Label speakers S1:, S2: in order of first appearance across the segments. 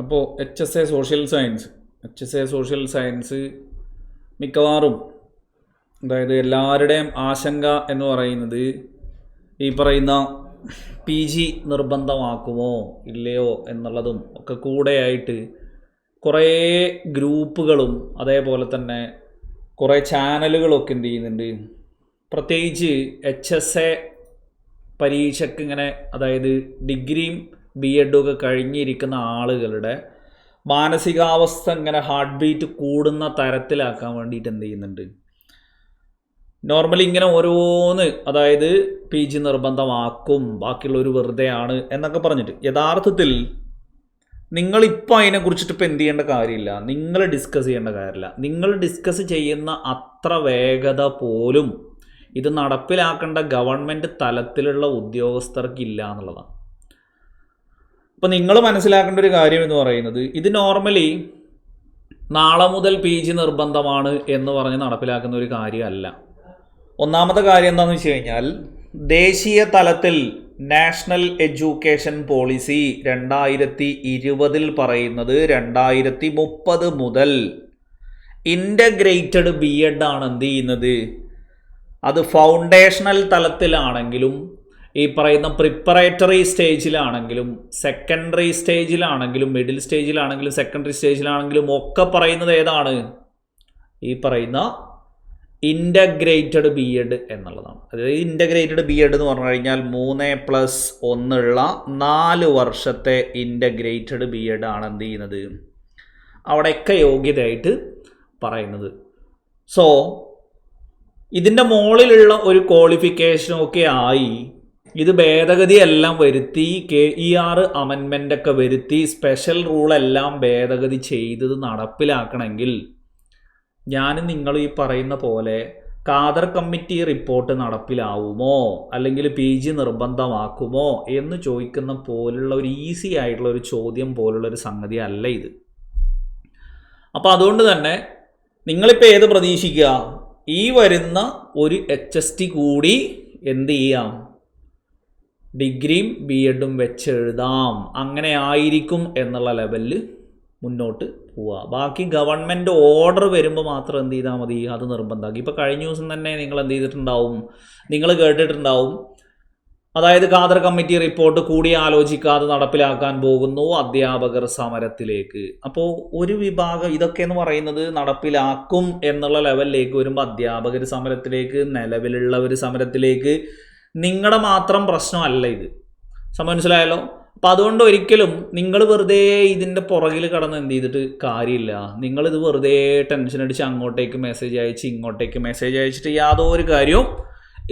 S1: അപ്പോൾ H S A social science മിക്കവാറും അതായത് എല്ലാവരുടെയും ആശങ്ക എന്ന് പറയുന്നത് ഈ പറയുന്ന പി ജി നിർബന്ധമാക്കുമോ ഇല്ലയോ എന്നുള്ളതും ഒക്കെ കൂടെയായിട്ട് കുറേ ഗ്രൂപ്പുകളും അതേപോലെ തന്നെ കുറേ ചാനലുകളൊക്കെ എന്ത് ചെയ്യുന്നുണ്ട്, പ്രത്യേകിച്ച് എച്ച് എസ് എ പരീക്ഷയ്ക്ക് ഇങ്ങനെ അതായത് ഡിഗ്രിയും ബി എഡും ഒക്കെ കഴിഞ്ഞിരിക്കുന്ന ആളുകളുടെ മാനസികാവസ്ഥ ഇങ്ങനെ ഹാർട്ട് ബീറ്റ് കൂടുന്ന തരത്തിലാക്കാൻ വേണ്ടിയിട്ട് എന്ത് ചെയ്യുന്നുണ്ട്, നോർമലി ഇങ്ങനെ ഓരോന്ന് അതായത് പി ജി നിർബന്ധമാക്കും ബാക്കിയുള്ളവർ വെറുതെയാണ് എന്നൊക്കെ പറഞ്ഞിട്ട് യഥാർത്ഥത്തിൽ നിങ്ങളിപ്പോൾ അതിനെക്കുറിച്ചിട്ട് ഇപ്പോൾ എന്ത് ചെയ്യേണ്ട കാര്യമില്ല, നിങ്ങൾ ഡിസ്കസ് ചെയ്യേണ്ട കാര്യമില്ല. നിങ്ങൾ ഡിസ്കസ് ചെയ്യുന്ന അത്ര വേഗത പോലും ഇത് നടപ്പിലാക്കേണ്ട ഗവൺമെൻറ് തലത്തിലുള്ള ഉദ്യോഗസ്ഥർക്കില്ല എന്നുള്ളതാണ്. അപ്പോൾ നിങ്ങൾ മനസ്സിലാക്കേണ്ട ഒരു കാര്യം എന്ന് പറയുന്നത് ഇത് നോർമലി നാളെ മുതൽ പി ജി നിർബന്ധമാണ് എന്ന് പറഞ്ഞ് നടപ്പിലാക്കുന്ന ഒരു കാര്യമല്ല. ഒന്നാമത്തെ കാര്യം എന്താണെന്ന് വെച്ച് കഴിഞ്ഞാൽ ദേശീയ തലത്തിൽ നാഷണൽ എഡ്യൂക്കേഷൻ പോളിസി 2020 പറയുന്നത് 2030 മുതൽ ഇൻ്റഗ്രേറ്റഡ് ബി എഡ് ആണ് എന്ത് ചെയ്യുന്നത്, അത് ഫൗണ്ടേഷണൽ തലത്തിലാണെങ്കിലും ഈ പറയുന്ന പ്രിപ്പറേറ്ററി സ്റ്റേജിലാണെങ്കിലും സെക്കൻഡറി സ്റ്റേജിലാണെങ്കിലും മിഡിൽ സ്റ്റേജിലാണെങ്കിലും സെക്കൻഡറി സ്റ്റേജിലാണെങ്കിലും ഒക്കെ പറയുന്നത് ഏതാണ്, ഈ പറയുന്ന ഇൻ്റഗ്രേറ്റഡ് ബി എഡ് എന്നുള്ളതാണ്. അതായത് ഇൻ്റഗ്രേറ്റഡ് ബി എഡ് എന്ന് പറഞ്ഞു കഴിഞ്ഞാൽ 3+1 4 വർഷത്തെ ഇൻ്റഗ്രേറ്റഡ് ബി എഡ് ആണ് എന്ത് ചെയ്യുന്നത് അവിടെയൊക്കെ യോഗ്യതയായിട്ട് പറയുന്നത്. സോ ഇതിൻ്റെ മുകളിലുള്ള ഒരു ക്വാളിഫിക്കേഷനൊക്കെ ആയി ഇത് ഭേദഗതി എല്ലാം വരുത്തി KER അമെൻമെൻ്റൊക്കെ വരുത്തി സ്പെഷ്യൽ റൂളെല്ലാം ഭേദഗതി ചെയ്തത് നടപ്പിലാക്കണമെങ്കിൽ ഞാനും നിങ്ങൾ ഈ പറയുന്ന പോലെ ഖാദർ കമ്മിറ്റി റിപ്പോർട്ട് നടപ്പിലാവുമോ അല്ലെങ്കിൽ പി ജി നിർബന്ധമാക്കുമോ എന്ന് ചോദിക്കുന്ന പോലുള്ള ഒരു ഈസി ആയിട്ടുള്ള ഒരു ചോദ്യം പോലുള്ളൊരു സംഗതി അല്ല ഇത്. അപ്പോൾ അതുകൊണ്ട് തന്നെ നിങ്ങളിപ്പോൾ ഏത് പ്രതീക്ഷിക്കുക, ഈ വരുന്ന ഒരു HST കൂടി എന്ത് ചെയ്യാം, ഡിഗ്രിയും ബി എഡും വെച്ചെഴുതാം, അങ്ങനെ ആയിരിക്കും എന്നുള്ള ലെവലിൽ മുന്നോട്ട് പോവുക. ബാക്കി ഗവൺമെൻറ് ഓർഡർ വരുമ്പോൾ മാത്രം എന്ത് ചെയ്താൽ മതി, അത് നിർബന്ധമാക്കി. ഇപ്പോൾ കഴിഞ്ഞ ദിവസം തന്നെ നിങ്ങൾ എന്ത് ചെയ്തിട്ടുണ്ടാവും, നിങ്ങൾ കേട്ടിട്ടുണ്ടാവും, അതായത് ഖാദർ കമ്മിറ്റി റിപ്പോർട്ട് കൂടി ആലോചിക്കാതെ നടപ്പിലാക്കാൻ പോകുന്നു അധ്യാപകർ സമരത്തിലേക്ക്. അപ്പോൾ ഒരു വിഭാഗം ഇതൊക്കെ എന്ന് പറയുന്നത് നടപ്പിലാക്കും എന്നുള്ള ലെവലിലേക്ക് വരുമ്പോൾ അധ്യാപകർ സമരത്തിലേക്ക്, നിലവിലുള്ളവർ സമരത്തിലേക്ക്, നിങ്ങളുടെ മാത്രം പ്രശ്നമല്ല ഇത്. മനസ്സിലായല്ലോ? അപ്പം അതുകൊണ്ട് ഒരിക്കലും നിങ്ങൾ വെറുതെ ഇതിൻ്റെ പുറകിൽ കടന്ന് എന്ത് ചെയ്തിട്ട് കാര്യമില്ല. നിങ്ങളിത് വെറുതെ ടെൻഷൻ അടിച്ച് അങ്ങോട്ടേക്ക് മെസ്സേജ് അയച്ച് ഇങ്ങോട്ടേക്ക് മെസ്സേജ് അയച്ചിട്ട് യാതൊരു കാര്യവും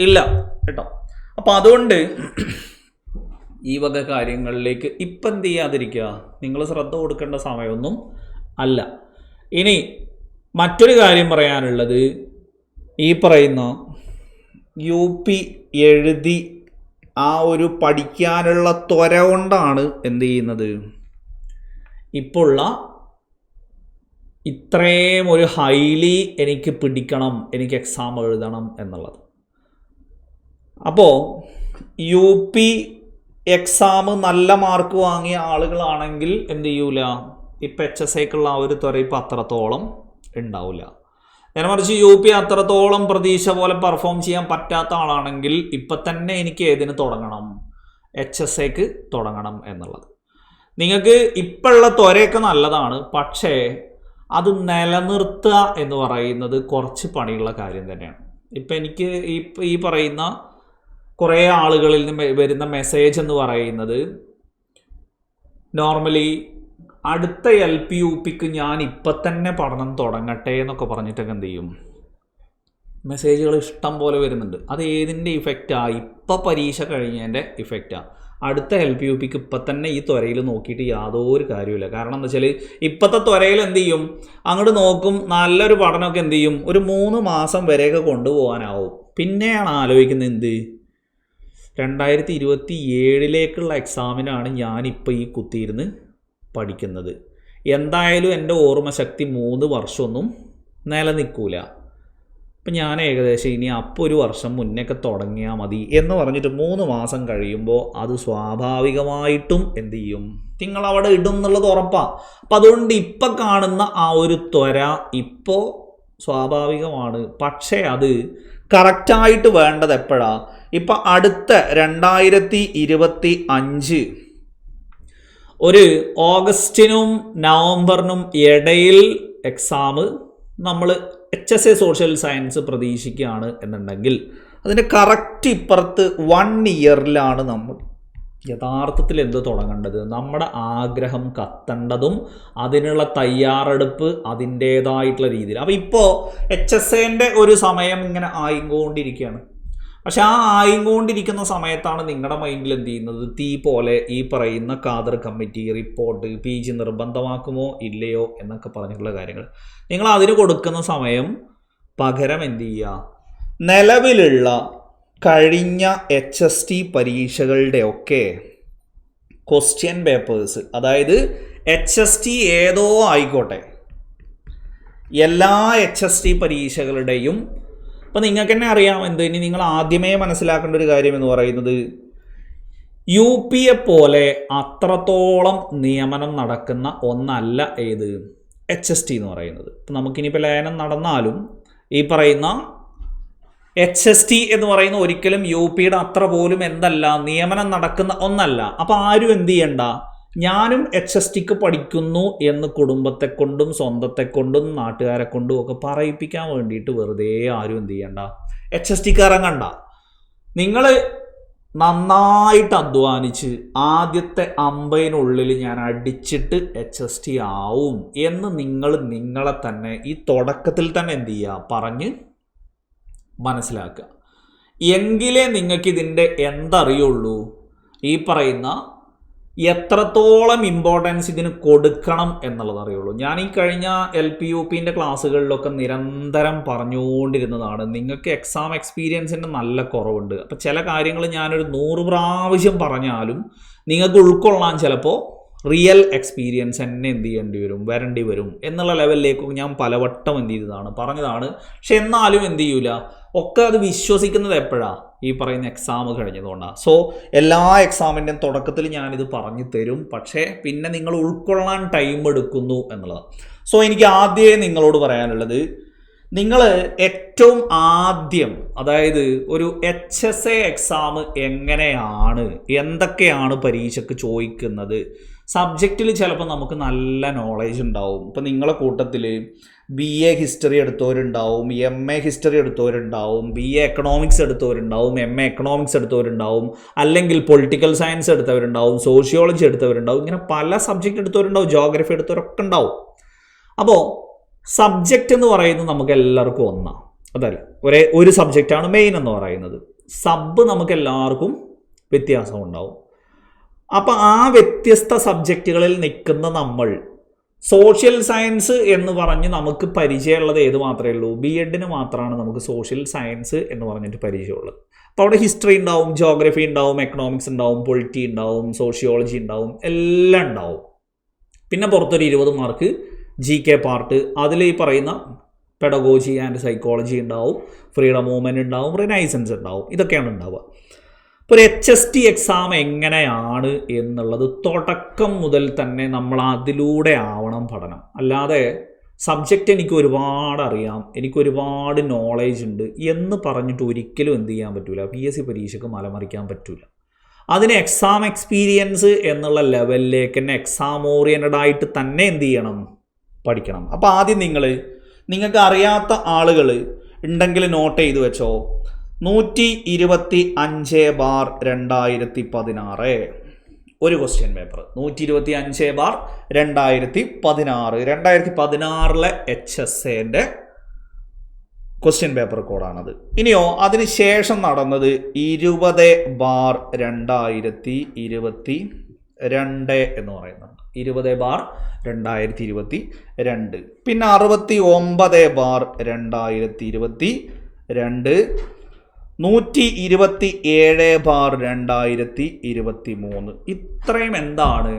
S1: ഇല്ല കേട്ടോ. അപ്പം അതുകൊണ്ട് ഈ വക കാര്യങ്ങളിലേക്ക് ഇപ്പം എന്ത് ചെയ്യാതിരിക്കുക, നിങ്ങൾ ശ്രദ്ധ കൊടുക്കേണ്ട സമയമൊന്നും അല്ല. ഇനി മറ്റൊരു കാര്യം പറയാനുള്ളത്, ഈ പറയുന്ന UP എഴുതി ആ ഒരു പഠിക്കാനുള്ള ത്വര കൊണ്ടാണ് എന്ത് ചെയ്യുന്നത് ഇപ്പോഴുള്ള ഇത്രയും ഒരു ഹൈലി എനിക്ക് പിടിക്കണം, എനിക്ക് എക്സാം എഴുതണം എന്നുള്ളത്. അപ്പോൾ UP എക്സാം നല്ല മാർക്ക് വാങ്ങിയ ആളുകളാണെങ്കിൽ എന്ത് ചെയ്യൂല, ഇപ്പം HSAക്കുള്ള ആ ഒരു ത്വര ഇപ്പം അത്രത്തോളം ഉണ്ടാവില്ല. നേരെ മറിച്ച് UP അത്രത്തോളം പ്രതീക്ഷ പോലെ പെർഫോം ചെയ്യാൻ പറ്റാത്ത ആളാണെങ്കിൽ ഇപ്പം തന്നെ എനിക്ക് ഏതിന് തുടങ്ങണം, HSAക്ക് തുടങ്ങണം എന്നുള്ളത്. നിങ്ങൾക്ക് ഇപ്പോഴുള്ള ത്വരയൊക്കെ നല്ലതാണ്, പക്ഷേ അത് നിലനിർത്തുക എന്ന് പറയുന്നത് കുറച്ച് പണിയുള്ള കാര്യം തന്നെയാണ്. ഇപ്പം എനിക്ക് ഈ പറയുന്ന കുറേ ആളുകളിൽ നിന്ന് വരുന്ന മെസ്സേജ് എന്ന് പറയുന്നത് നോർമലി അടുത്ത LP UPക്ക് ഞാൻ ഇപ്പം തന്നെ പഠനം തുടങ്ങട്ടെ എന്നൊക്കെ പറഞ്ഞിട്ടൊക്കെ എന്ത് ചെയ്യും, മെസ്സേജുകൾ ഇഷ്ടം പോലെ വരുന്നുണ്ട്. അത് ഏതിൻ്റെ ഇഫക്റ്റാണ്, ഇപ്പം പരീക്ഷ കഴിഞ്ഞതിൻ്റെ ഇഫക്റ്റാണ്. അടുത്ത LP UPക്ക് ഇപ്പം തന്നെ ഈ ത്വരയിൽ നോക്കിയിട്ട് യാതൊരു കാര്യമില്ല. കാരണം എന്താ വെച്ചാൽ ഇപ്പോഴത്തെ ത്വരയിൽ എന്ത് ചെയ്യും, അങ്ങോട്ട് നോക്കും, നല്ലൊരു പഠനമൊക്കെ എന്ത് ചെയ്യും, ഒരു 3 മാസം വരെയൊക്കെ കൊണ്ടുപോകാനാവും. പിന്നെയാണ് ആലോചിക്കുന്നത് എന്ത്, 2027 എക്സാമിനാണ് ഞാനിപ്പോൾ ഈ കുത്തിയിരുന്ന് പഠിക്കുന്നത്. എന്തായാലും എൻ്റെ ഓർമ്മശക്തി 3 വർഷമൊന്നും നിലനിൽക്കൂല. അപ്പം ഞാൻ ഏകദേശം ഇനി അപ്പോൾ ഒരു വർഷം മുന്നേക്കെ തുടങ്ങിയാൽ മതി എന്ന് പറഞ്ഞിട്ട് 3 മാസം കഴിയുമ്പോൾ അത് സ്വാഭാവികമായിട്ടും എന്ത് ചെയ്യും, നിങ്ങളവിടെ ഇടും എന്നുള്ളത് ഉറപ്പാണ്. അപ്പം അതുകൊണ്ട് ഇപ്പം കാണുന്ന ആ ഒരു ത്വര ഇപ്പോൾ സ്വാഭാവികമാണ്. പക്ഷേ അത് കറക്റ്റായിട്ട് വേണ്ടത് എപ്പോഴാണ്? ഇപ്പം അടുത്ത 2025 ഒരു ഓഗസ്റ്റിനും നവംബറിനും ഇടയിൽ എക്സാം നമ്മൾ HSA സോഷ്യൽ സയൻസ് പ്രതീക്ഷിക്കുകയാണ് എന്നുണ്ടെങ്കിൽ അതിൻ്റെ കറക്റ്റ് ഇപ്പുറത്ത് 1 ഇയറിലാണ് നമ്മൾ യഥാർത്ഥത്തിൽ എന്ത് തുടങ്ങേണ്ടത്, നമ്മുടെ ആഗ്രഹം കത്തേണ്ടതും അതിനുള്ള തയ്യാറെടുപ്പ് അതിൻ്റേതായിട്ടുള്ള രീതിയിൽ. അപ്പോൾ ഇപ്പോൾ HSAൻ്റെ ഒരു സമയം ഇങ്ങനെ ആയിക്കൊണ്ടിരിക്കുകയാണ്. പക്ഷെ ആ ആയിക്കൊണ്ടിരിക്കുന്ന സമയത്താണ് നിങ്ങളുടെ മൈൻഡിൽ എന്ത് ചെയ്യുന്നത്, തീ പോലെ ഈ പറയുന്ന കാദർ കമ്മിറ്റി റിപ്പോർട്ട് PG നിർബന്ധമാക്കുമോ ഇല്ലയോ എന്നൊക്കെ പറഞ്ഞിട്ടുള്ള കാര്യങ്ങൾ നിങ്ങൾ അതിന് കൊടുക്കുന്ന സമയം പകരം എന്ത് ചെയ്യുക, നിലവിലുള്ള കഴിഞ്ഞ HST പരീക്ഷകളുടെയൊക്കെ ക്വസ്റ്റ്യൻ പേപ്പേഴ്സ്, അതായത് HST ഏതോ ആയിക്കോട്ടെ എല്ലാ HST പരീക്ഷകളുടെയും. അപ്പോൾ നിങ്ങൾക്ക് തന്നെ അറിയാം ഇനി നിങ്ങൾ ആദ്യമേ മനസ്സിലാക്കേണ്ട ഒരു കാര്യം എന്ന് പറയുന്നത് UPയെ പോലെ അത്രത്തോളം നിയമനം നടക്കുന്ന ഒന്നല്ല ഏത് HST എന്ന് പറയുന്നത്. ഇപ്പം നമുക്കിനിപ്പോൾ ലയനം നടന്നാലും ഈ പറയുന്ന HST എന്ന് പറയുന്ന ഒരിക്കലും UPയുടെ അത്ര പോലും എന്തല്ല നിയമനം നടക്കുന്ന ഒന്നല്ല. അപ്പോൾ ആരും എന്ത് ചെയ്യണ്ട, ഞാനും HSTക്ക് പഠിക്കുന്നു എന്ന് കുടുംബത്തെ കൊണ്ടും സ്വന്തത്തെ കൊണ്ടും നാട്ടുകാരെ കൊണ്ടും ഒക്കെ പറയിപ്പിക്കാൻ വേണ്ടിയിട്ട് വെറുതെ ആരും എന്ത് ചെയ്യണ്ട, HSTക്ക് ഇറങ്ങണ്ട. നിങ്ങൾ നന്നായിട്ട് അധ്വാനിച്ച് ആദ്യത്തെ 50-നുള്ളിൽ ഞാൻ അടിച്ചിട്ട് HST ആവും എന്ന് നിങ്ങളെ തന്നെ ഈ തുടക്കത്തിൽ തന്നെ എന്ത് ചെയ്യുക, പറഞ്ഞ് മനസ്സിലാക്കുക. എങ്കിലേ നിങ്ങൾക്കിതിൻ്റെ എന്തറിയുള്ളൂ, ഈ പറയുന്ന എത്രത്തോളം ഇമ്പോർട്ടൻസ് ഇതിന് കൊടുക്കണം എന്നുള്ളത് അറിയുള്ളൂ. ഞാൻ ഈ കഴിഞ്ഞ LP UPൻ്റെ ക്ലാസ്സുകളിലൊക്കെ നിരന്തരം പറഞ്ഞുകൊണ്ടിരുന്നതാണ്, നിങ്ങൾക്ക് എക്സാം എക്സ്പീരിയൻസിൻ്റെ നല്ല കുറവുണ്ട്. അപ്പോൾ ചില കാര്യങ്ങൾ ഞാനൊരു 100 പ്രാവശ്യം പറഞ്ഞാലും നിങ്ങൾക്ക് ഉൾക്കൊള്ളാൻ ചിലപ്പോൾ റിയൽ എക്സ്പീരിയൻസ് തന്നെ എന്ത് ചെയ്യേണ്ടി വരേണ്ടി വരും എന്നുള്ള ലെവലിലേക്ക് ഞാൻ പലവട്ടം എന്ത് ചെയ്തതാണ്, പറഞ്ഞതാണ്. പക്ഷെ എന്നാലും എന്ത് ചെയ്യൂല, ഒക്കെ അത് വിശ്വസിക്കുന്നത് എപ്പോഴാണ്, ഈ പറയുന്ന എക്സാം കഴിഞ്ഞതുകൊണ്ടാണ്. സോ എല്ലാ എക്സാമിൻ്റെയും തുടക്കത്തിൽ ഞാനിത് പറഞ്ഞു തരും, പക്ഷേ പിന്നെ നിങ്ങൾ ഉൾക്കൊള്ളാൻ ടൈം എടുക്കുന്നു എന്നുള്ളതാണ്. സോ എനിക്ക് ആദ്യമേ നിങ്ങളോട് പറയാനുള്ളത്, നിങ്ങൾ ഏറ്റവും ആദ്യം അതായത് ഒരു HSA എക്സാം എങ്ങനെയാണ്, എന്തൊക്കെയാണ് പരീക്ഷയ്ക്ക് ചോദിക്കുന്നത്, സബ്ജക്റ്റിൽ ചിലപ്പോൾ നമുക്ക് നല്ല നോളേജ് ഉണ്ടാവും. ഇപ്പം നിങ്ങളെ കൂട്ടത്തിൽ BA ഹിസ്റ്ററി എടുത്തവരുണ്ടാവും, MA ഹിസ്റ്ററി എടുത്തവരുണ്ടാവും, BA എക്കണോമിക്സ് എടുത്തവരുണ്ടാവും, MA എക്കണോമിക്സ് എടുത്തവരുണ്ടാവും, അല്ലെങ്കിൽ പൊളിറ്റിക്കൽ സയൻസ് എടുത്തവരുണ്ടാവും, സോഷ്യോളജി എടുത്തവരുണ്ടാവും, ഇങ്ങനെ പല സബ്ജക്റ്റ് എടുത്തവരുണ്ടാവും, ജോഗ്രഫി എടുത്തവരൊക്കെ ഉണ്ടാവും. അപ്പോൾ സബ്ജക്റ്റ് എന്ന് പറയുന്നത് നമുക്ക് എല്ലാവർക്കും ഒന്നാണ്, അതല്ല ഒരു സബ്ജക്റ്റാണ് മെയിൻ എന്ന് പറയുന്നത്. സബ് നമുക്ക് എല്ലാവർക്കും വ്യത്യാസം ഉണ്ടാവും. അപ്പോൾ ആ വ്യത്യസ്ത സബ്ജക്റ്റുകളിൽ നിൽക്കുന്ന നമ്മൾ സോഷ്യൽ സയൻസ് എന്ന് പറഞ്ഞ് നമുക്ക് പരിചയമുള്ളത് ഏത് മാത്രമേ ഉള്ളൂ, B.Edന് മാത്രമാണ് നമുക്ക് സോഷ്യൽ സയൻസ് എന്ന് പറഞ്ഞിട്ട് പരിചയമുള്ളത്. അപ്പോൾ അവിടെ ഹിസ്റ്ററി ഉണ്ടാവും, ജോഗ്രഫി ഉണ്ടാവും, എക്കണോമിക്സ് ഉണ്ടാവും, പൊളിറ്റി ഉണ്ടാവും, സോഷ്യോളജി ഉണ്ടാവും, എല്ലാം ഉണ്ടാവും. പിന്നെ പുറത്തൊരു 20 മാർക്ക് GK പാർട്ട്, അതിൽ ഈ പറയുന്ന പെഡഗോജി ആൻഡ് സൈക്കോളജി ഉണ്ടാവും, ഫ്രീഡം മൂവ്മെൻറ്റ് ഉണ്ടാവും, റിനൈസൻസ് ഉണ്ടാവും, ഇതൊക്കെയാണ് ഉണ്ടാവുക. ഇപ്പോൾ ഒരു HST എക്സാം എങ്ങനെയാണ് എന്നുള്ളത് തുടക്കം മുതൽ തന്നെ നമ്മൾ അതിലൂടെ ആവണം പഠനം. അല്ലാതെ സബ്ജക്റ്റ് എനിക്ക് ഒരുപാട് അറിയാം, എനിക്ക് ഒരുപാട് നോളേജ് ഉണ്ട് എന്ന് പറഞ്ഞിട്ട് ഒരിക്കലും എന്ത് ചെയ്യാൻ പറ്റില്ല, PSC പരീക്ഷയ്ക്ക് മലമറിക്കാൻ പറ്റില്ല. അതിന് എക്സാം എക്സ്പീരിയൻസ് എന്നുള്ള ലെവലിലേക്ക് തന്നെ എക്സാം ഓറിയൻറ്റഡ് ആയിട്ട് തന്നെ എന്ത് ചെയ്യണം, പഠിക്കണം. അപ്പോൾ ആദ്യം നിങ്ങൾക്ക് അറിയാത്ത ആളുകൾ ഉണ്ടെങ്കിൽ നോട്ട് ചെയ്ത് വെച്ചോ. 125/2016 ഒരു ക്വസ്റ്റ്യൻ പേപ്പർ, 125/2016 2016 HSAൻ്റെ ക്വസ്റ്റ്യൻ പേപ്പർ കോഡാണത്. ഇനിയോ അതിന് ശേഷം നടന്നത് 20/2022 എന്ന് പറയുന്നുണ്ട്, 20/2022. പിന്നെ 69/2022, 127/2023. ഇത്രയും എന്താണ്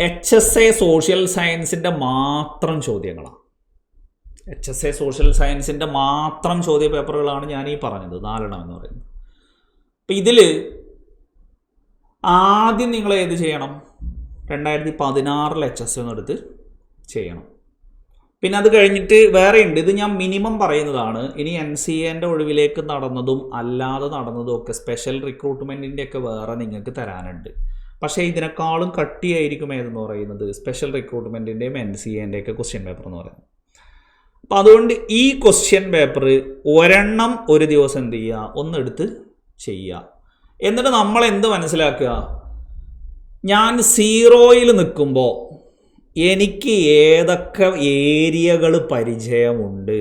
S1: HSA സോഷ്യൽ സയൻസിൻ്റെ മാത്രം ചോദ്യങ്ങളാണ്. HSA സോഷ്യൽ സയൻസിൻ്റെ മാത്രം ചോദ്യ പേപ്പറുകളാണ് ഞാൻ ഈ പറഞ്ഞത് 4 എന്ന് പറയുന്നത്. അപ്പം ഇതിൽ ആദ്യം നിങ്ങൾ ഏത് ചെയ്യണം? 2016 HSA എടുത്ത് ചെയ്യണം. പിന്നെ അത് കഴിഞ്ഞിട്ട് വേറെ ഉണ്ട്, ഇത് ഞാൻ മിനിമം പറയുന്നതാണ്. ഇനി NCAൻ്റെ ഒഴിവിലേക്ക് നടന്നതും അല്ലാതെ നടന്നതും ഒക്കെ സ്പെഷ്യൽ റിക്രൂട്ട്മെൻറ്റിൻ്റെ ഒക്കെ വേറെ നിങ്ങൾക്ക് തരാനുണ്ട്. പക്ഷേ ഇതിനേക്കാളും കട്ടിയായിരിക്കും ഏതെന്ന് പറയുന്നത് സ്പെഷ്യൽ റിക്രൂട്ട്മെൻറ്റിൻ്റെയും NCAൻ്റെയൊക്കെ ക്വസ്റ്റ്യൻ പേപ്പർ എന്ന് പറയുന്നത്. അപ്പം അതുകൊണ്ട് ഈ ക്വസ്റ്റ്യൻ പേപ്പർ ഒരെണ്ണം ഒരു ദിവസം എന്ത് ചെയ്യുക, ഒന്നെടുത്ത് ചെയ്യുക. എന്നിട്ട് നമ്മൾ എന്ത് മനസ്സിലാക്കുക, ഞാൻ 0-യിൽ നിൽക്കുമ്പോൾ എനിക്ക് ഏതൊക്കെ ഏരിയകൾ പരിചയമുണ്ട്.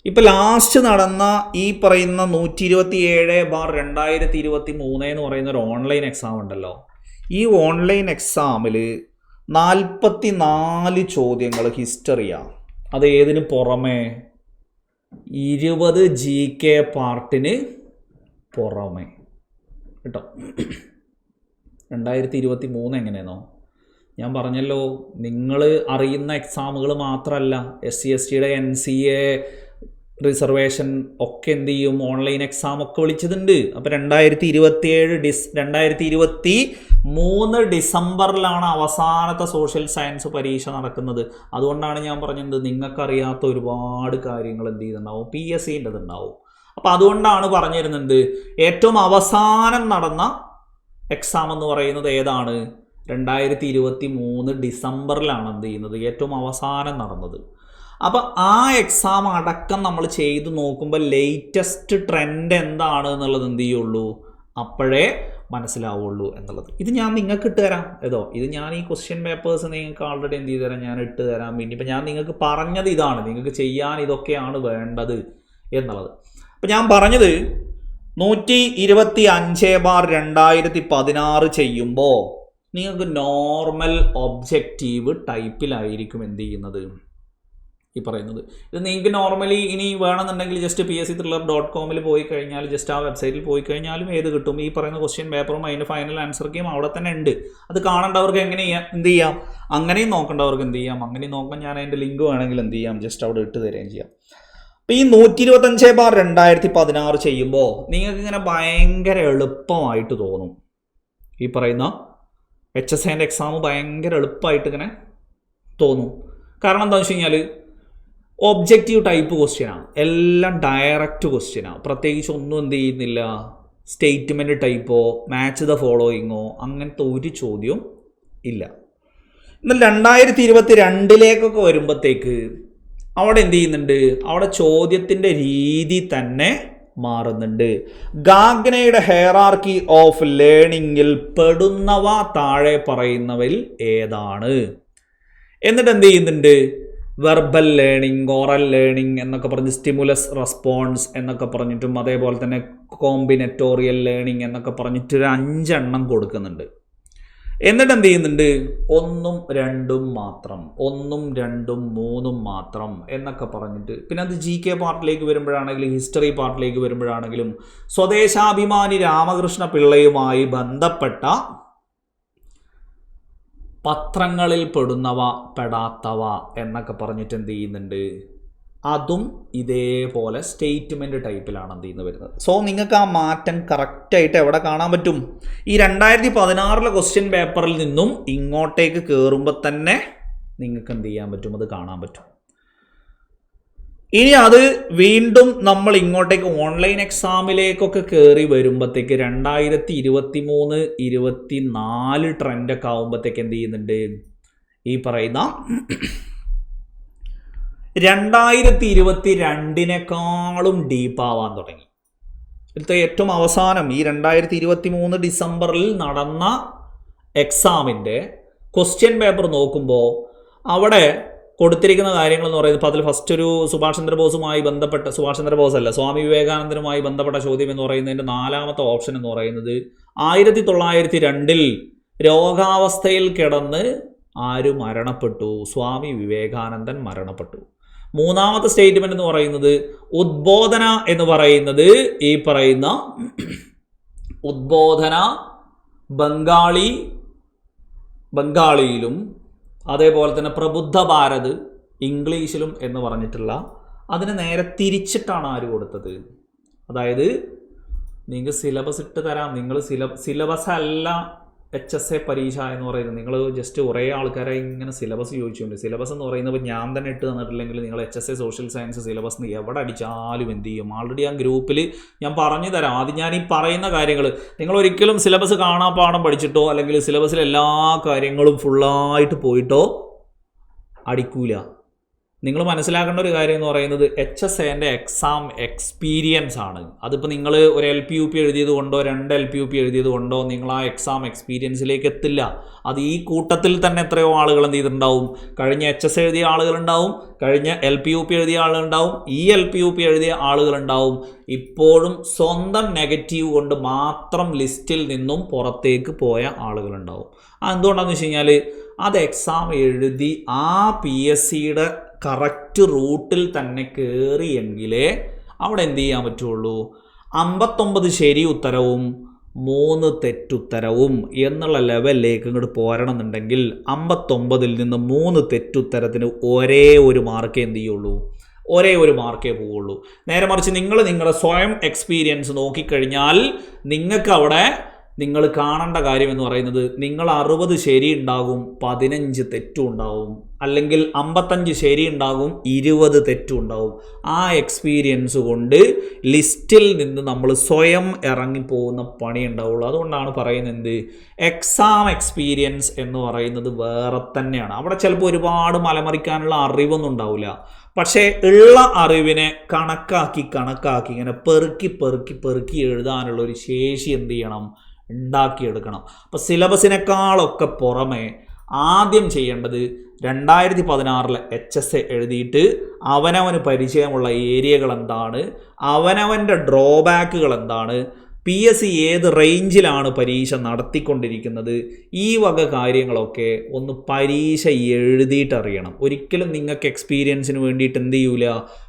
S1: ഇപ്പം ലാസ്റ്റ് നടന്ന ഈ പറയുന്ന 127/2023 എന്ന് പറയുന്ന ഒരു ഓൺലൈൻ എക്സാം ഉണ്ടല്ലോ, ഈ ഓൺലൈൻ എക്സാമിൽ 44 ചോദ്യങ്ങൾ ഹിസ്റ്ററിയാണ്. അത് ഏതിന് പുറമേ 20 GK പാർട്ടിന് പുറമേ കേട്ടോ. 2023 എങ്ങനെയാണോ ഞാൻ പറഞ്ഞല്ലോ, നിങ്ങൾ അറിയുന്ന എക്സാമുകൾ മാത്രമല്ല, SC/STയുടെ NCA റിസർവേഷൻ ഒക്കെ എന്ത് ചെയ്യും, ഓൺലൈൻ എക്സാം ഒക്കെ വിളിച്ചതുണ്ട്. അപ്പോൾ 2023 ഡിസംബറിലാണ് അവസാനത്തെ സോഷ്യൽ സയൻസ് പരീക്ഷ നടക്കുന്നത്. അതുകൊണ്ടാണ് ഞാൻ പറഞ്ഞത് നിങ്ങൾക്കറിയാത്ത ഒരുപാട് കാര്യങ്ങൾ എന്ത് ചെയ്യുന്നുണ്ടാവും, PSCൻ്റെത് ഉണ്ടാവും. അപ്പോൾ അതുകൊണ്ടാണ് പറഞ്ഞു തരുന്നത് ഏറ്റവും അവസാനം നടന്ന എക്സാം എന്ന് പറയുന്നത് ഏതാണ്, 2023 ഡിസംബറിലാണ് എന്ത് ചെയ്യുന്നത് ഏറ്റവും അവസാനം നടന്നത്. അപ്പോൾ ആ എക്സാം അടക്കം നമ്മൾ ചെയ്ത് നോക്കുമ്പോൾ ലേറ്റസ്റ്റ് ട്രെൻഡ് എന്താണ് എന്നുള്ളത് എന്ത് ചെയ്യുള്ളൂ, അപ്പോഴേ മനസ്സിലാവുള്ളൂ എന്നുള്ളത്. ഇത് ഞാൻ നിങ്ങൾക്ക് ഇട്ട് തരാം. ഇത് ഞാൻ ഈ ക്വസ്റ്റ്യൻ പേപ്പേഴ്സ് നിങ്ങൾക്ക് ആൾറെഡി എന്ത് ചെയ്ത് തരാം, ഞാൻ ഇട്ട് തരാം. ഇനിയിപ്പോൾ ഞാൻ നിങ്ങൾക്ക് പറഞ്ഞത് ഇതാണ്, നിങ്ങൾക്ക് ചെയ്യാൻ ഇതൊക്കെയാണ് വേണ്ടത് എന്നുള്ളത്. അപ്പം ഞാൻ പറഞ്ഞത് 125/2016 ചെയ്യുമ്പോൾ നിങ്ങൾക്ക് നോർമൽ ഒബ്ജക്റ്റീവ് ടൈപ്പിലായിരിക്കും എന്ത് ചെയ്യുന്നത് ഈ പറയുന്നത്. ഇത് നിങ്ങൾക്ക് നോർമലി ഇനി വേണമെന്നുണ്ടെങ്കിൽ ജസ്റ്റ് PSCThriller.com പോയി കഴിഞ്ഞാൽ, ജസ്റ്റ് ആ വെബ്സൈറ്റിൽ പോയി കഴിഞ്ഞാലും ഏത് കിട്ടും, ഈ പറയുന്ന ക്വസ്റ്റ്യൻ പേപ്പറും അതിൻ്റെ ഫൈനൽ ആൻസർ കീയും അവിടെ തന്നെ ഉണ്ട്. അത് കാണേണ്ടവർക്ക് എങ്ങനെ ചെയ്യാം, എന്ത് ചെയ്യാം, അങ്ങനെയും നോക്കേണ്ടവർക്ക് എന്ത് ചെയ്യാം, അങ്ങനെയും നോക്കാം. ഞാൻ അതിൻ്റെ ലിങ്ക് വേണമെങ്കിൽ എന്ത് ചെയ്യാം, ജസ്റ്റ് അവിടെ ഇട്ട് തരുകയും ചെയ്യാം. അപ്പോൾ ഈ 125/2016 ചെയ്യുമ്പോൾ നിങ്ങൾക്ക് ഇങ്ങനെ ഭയങ്കര എളുപ്പമായിട്ട് തോന്നും. ഈ പറയുന്ന HSAൻ്റെ എക്സാം ഭയങ്കര എളുപ്പമായിട്ട് ഇങ്ങനെ തോന്നും. കാരണം എന്താണെന്ന് വെച്ച് കഴിഞ്ഞാൽ ഒബ്ജക്റ്റീവ് ടൈപ്പ് ക്വസ്റ്റ്യനാണ്, എല്ലാം ഡയറക്റ്റ് ക്വസ്റ്റ്യനാണ്. പ്രത്യേകിച്ച് ഒന്നും എന്ത് ചെയ്യുന്നില്ല, സ്റ്റേറ്റ്മെൻറ്റ് ടൈപ്പോ മാച്ച് ദ ഫോളോയിങ്ങോ അങ്ങനത്തെ ഒരു ചോദ്യവും ഇല്ല. എന്നാൽ 2022 വരുമ്പോഴത്തേക്ക് അവിടെ എന്ത് ചെയ്യുന്നുണ്ട്, അവിടെ ചോദ്യത്തിൻ്റെ രീതി തന്നെ മാറുന്നുണ്ട്. ഗാഗ്നയുടെ ഹെയറാർക്കി ഓഫ് ലേണിങ്ങിൽ പെടുന്നവ താഴെ പറയുന്നവയിൽ ഏതാണ്? എന്നിട്ട് എന്ത് ചെയ്യുന്നുണ്ട്, വെർബൽ ലേണിംഗ്, ഓറൽ ലേണിംഗ് എന്നൊക്കെ പറഞ്ഞ് സ്റ്റിമുലസ് റെസ്പോൺസ് എന്നൊക്കെ പറഞ്ഞിട്ടും, അതേപോലെ തന്നെ കോമ്പിനറ്റോറിയൽ ലേണിംഗ് എന്നൊക്കെ പറഞ്ഞിട്ട് ഒരു 5 എണ്ണം കൊടുക്കുന്നുണ്ട്. എന്നിട്ട് എന്ത് ചെയ്യുന്നുണ്ട്, 1ഉം 2ഉം മാത്രം, 1ഉം 2ഉം 3ഉം മാത്രം എന്നൊക്കെ പറഞ്ഞിട്ട്. പിന്നെ അത് GK പാർട്ടിലേക്ക് വരുമ്പോഴാണെങ്കിലും ഹിസ്റ്ററി പാർട്ടിലേക്ക് വരുമ്പോഴാണെങ്കിലും സ്വദേശാഭിമാനി രാമകൃഷ്ണ പിള്ളയുമായി ബന്ധപ്പെട്ട പത്രങ്ങളിൽ പെടുന്നവ പെടാത്തവ എന്നൊക്കെ പറഞ്ഞിട്ട് എന്ത് ചെയ്യുന്നുണ്ട്, അതും ഇതേപോലെ സ്റ്റേറ്റ്മെൻറ്റ് ടൈപ്പിലാണ് എന്ത് ചെയ്യുന്നത് വരുന്നത്. സോ നിങ്ങൾക്ക് ആ മാറ്റം കറക്റ്റായിട്ട് എവിടെ കാണാൻ പറ്റും, ഈ 2016 ക്വസ്റ്റ്യൻ പേപ്പറിൽ നിന്നും ഇങ്ങോട്ടേക്ക് കയറുമ്പോൾ തന്നെ നിങ്ങൾക്ക് എന്ത് ചെയ്യാൻ പറ്റും, അത് കാണാൻ പറ്റും. ഇനി അത് വീണ്ടും നമ്മൾ ഇങ്ങോട്ടേക്ക് ഓൺലൈൻ എക്സാമിലേക്കൊക്കെ കയറി വരുമ്പോഴത്തേക്ക് 2023-24 ട്രെൻഡൊക്കെ ആകുമ്പോഴത്തേക്ക് എന്ത് ചെയ്യുന്നുണ്ട്, ഈ പറയുന്ന 2022 ഡീപ്പാവാൻ തുടങ്ങി. ഇതിലത്തെ ഏറ്റവും അവസാനം ഈ 2023 ഡിസംബറിൽ നടന്ന എക്സാമിൻ്റെ ക്വസ്റ്റ്യൻ പേപ്പർ നോക്കുമ്പോൾ അവിടെ കൊടുത്തിരിക്കുന്ന കാര്യങ്ങൾ എന്ന് പറയുന്നത്, അതിൽ ഫസ്റ്റ് ഒരു സുഭാഷ് ചന്ദ്രബോസുമായി ബന്ധപ്പെട്ട, സുഭാഷ് ചന്ദ്രബോസ് അല്ല, സ്വാമി വിവേകാനന്ദനുമായി ബന്ധപ്പെട്ട ചോദ്യം എന്ന് പറയുന്നതിൻ്റെ 4ാമത്തെ ഓപ്ഷൻ എന്ന് പറയുന്നത് 1902 രോഗാവസ്ഥയിൽ കിടന്ന് ആര് മരണപ്പെട്ടു, സ്വാമി വിവേകാനന്ദൻ മരണപ്പെട്ടു. 3ാമത്തെ സ്റ്റേറ്റ്മെന്റ് എന്ന് പറയുന്നത് ഉദ്ബോധന എന്ന് പറയുന്നത് ഈ പറയുന്ന ഉദ്ബോധന ബംഗാളിയിലും അതേപോലെ തന്നെ പ്രബുദ്ധ ഭാരത് ഇംഗ്ലീഷിലും എന്ന് പറഞ്ഞിട്ടുള്ള അതിന് നേരെ തിരിച്ചിട്ടാണ് ആര് കൊടുത്തത്? അതായത് നിങ്ങൾക്ക് സിലബസ് ഇട്ട് തരാം, നിങ്ങൾ സിലബസ് അല്ല HSA പരീക്ഷ എന്ന് പറയുന്നത്. നിങ്ങൾ ജസ്റ്റ് കുറേ ആൾക്കാരെ ഇങ്ങനെ സിലബസ് ചോദിച്ചുകൊണ്ട്, സിലബസ് എന്ന് പറയുന്നത് ഞാൻ തന്നെ ഇട്ട് തന്നിട്ടില്ലെങ്കിൽ നിങ്ങൾ HSA സോഷ്യൽ സയൻസ് സിലബസ് എവിടെ അടിച്ചാലും എന്ത് ചെയ്യും? ആൾറെഡി ആ ഗ്രൂപ്പിൽ ഞാൻ പറഞ്ഞു തരാം. ആദ്യം ഞാൻ ഈ പറയുന്ന കാര്യങ്ങൾ നിങ്ങൾ ഒരിക്കലും സിലബസ് കാണാപ്പാഠം പഠിച്ചിട്ടോ അല്ലെങ്കിൽ സിലബസിലെ എല്ലാ കാര്യങ്ങളും ഫുള്ളായിട്ട് പോയിട്ടോ അടിക്കൂല. നിങ്ങൾ മനസ്സിലാക്കേണ്ട ഒരു കാര്യം എന്ന് പറയുന്നത് HSAൻ്റെ എക്സാം എക്സ്പീരിയൻസ് ആണ്. അതിപ്പോൾ നിങ്ങൾ ഒരു LPUP എഴുതിയത് കൊണ്ടോ 2 LPUP എഴുതിയത് കൊണ്ടോ നിങ്ങൾ ആ എക്സാം എക്സ്പീരിയൻസിലേക്ക് എത്തില്ല. അത് ഈ കൂട്ടത്തിൽ തന്നെ എത്രയോ ആളുകൾ എന്ത് ചെയ്തിട്ടുണ്ടാവും? കഴിഞ്ഞ HSA എഴുതിയ ആളുകളുണ്ടാവും, കഴിഞ്ഞ LPUP എഴുതിയ ആളുകളുണ്ടാവും, ഈ LPUP എഴുതിയ ആളുകളുണ്ടാവും. ഇപ്പോഴും സ്വന്തം നെഗറ്റീവ് കൊണ്ട് മാത്രം ലിസ്റ്റിൽ നിന്നും പുറത്തേക്ക് പോയ ആളുകളുണ്ടാവും. എന്തുകൊണ്ടാണെന്ന് വെച്ച് കഴിഞ്ഞാൽ അത് എക്സാം എഴുതി ആ PSCയുടെ കറക്റ്റ് റൂട്ടിൽ തന്നെ കയറിയെങ്കിലേ അവിടെ എന്ത് ചെയ്യാൻ പറ്റുള്ളൂ? 59 ശരി ഉത്തരവും 3 തെറ്റുത്തരവും എന്നുള്ള ലെവലിലേക്ക് ഇങ്ങോട്ട് പോരണമെന്നുണ്ടെങ്കിൽ 59ൽ നിന്ന് 3 തെറ്റുത്തരത്തിന് ഒരേ ഒരു മാർക്കേ എന്ത് ചെയ്യുള്ളൂ? ഒരേ ഒരു മാർക്കേ പോവുള്ളൂ. നേരെ മറിച്ച് നിങ്ങളുടെ സ്വയം എക്സ്പീരിയൻസ് നോക്കിക്കഴിഞ്ഞാൽ നിങ്ങൾക്ക് അവിടെ നിങ്ങൾ കാണേണ്ട കാര്യം എന്ന് പറയുന്നത് നിങ്ങൾ 60 ശരി ഉണ്ടാകും, 15 തെറ്റും ഉണ്ടാവും, അല്ലെങ്കിൽ 55 ശരി ഉണ്ടാകും, 20 തെറ്റും ഉണ്ടാവും. ആ എക്സ്പീരിയൻസ് കൊണ്ട് ലിസ്റ്റിൽ നിന്ന് നമ്മൾ സ്വയം ഇറങ്ങിപ്പോകുന്ന പണി ഉണ്ടാവുള്ളൂ. അതുകൊണ്ടാണ് പറയുന്നത് എക്സാം എക്സ്പീരിയൻസ് എന്ന് പറയുന്നത് വേറെ തന്നെയാണ്. അവിടെ ചിലപ്പോൾ ഒരുപാട് മലമറിക്കാനുള്ള അറിവൊന്നും ഉണ്ടാവില്ല. പക്ഷേ ഉള്ള അറിവിനെ കണക്കാക്കി ഇങ്ങനെ പെറുക്കി എഴുതാനുള്ള ഒരു ശേഷി എന്ത് ചെയ്യണം? ഉണ്ടാക്കിയെടുക്കണം. അപ്പോൾ സിലബസിനേക്കാളൊക്കെ പുറമെ ആദ്യം ചെയ്യേണ്ടത് 2016 HSA എഴുതിയിട്ട് അവനവന് പരിചയമുള്ള ഏരിയകൾ എന്താണ്, അവനവൻ്റെ ഡ്രോബാക്കുകൾ എന്താണ്, PSC ഏത് റേഞ്ചിലാണ് പരീക്ഷ നടത്തിക്കൊണ്ടിരിക്കുന്നത്, ഈ വക കാര്യങ്ങളൊക്കെ ഒന്ന് പരീക്ഷ എഴുതിയിട്ട് അറിയണം. ഒരിക്കലും നിങ്ങൾക്ക് എക്സ്പീരിയൻസിന് വേണ്ടിയിട്ട് എന്ത് ചെയ്യൂല?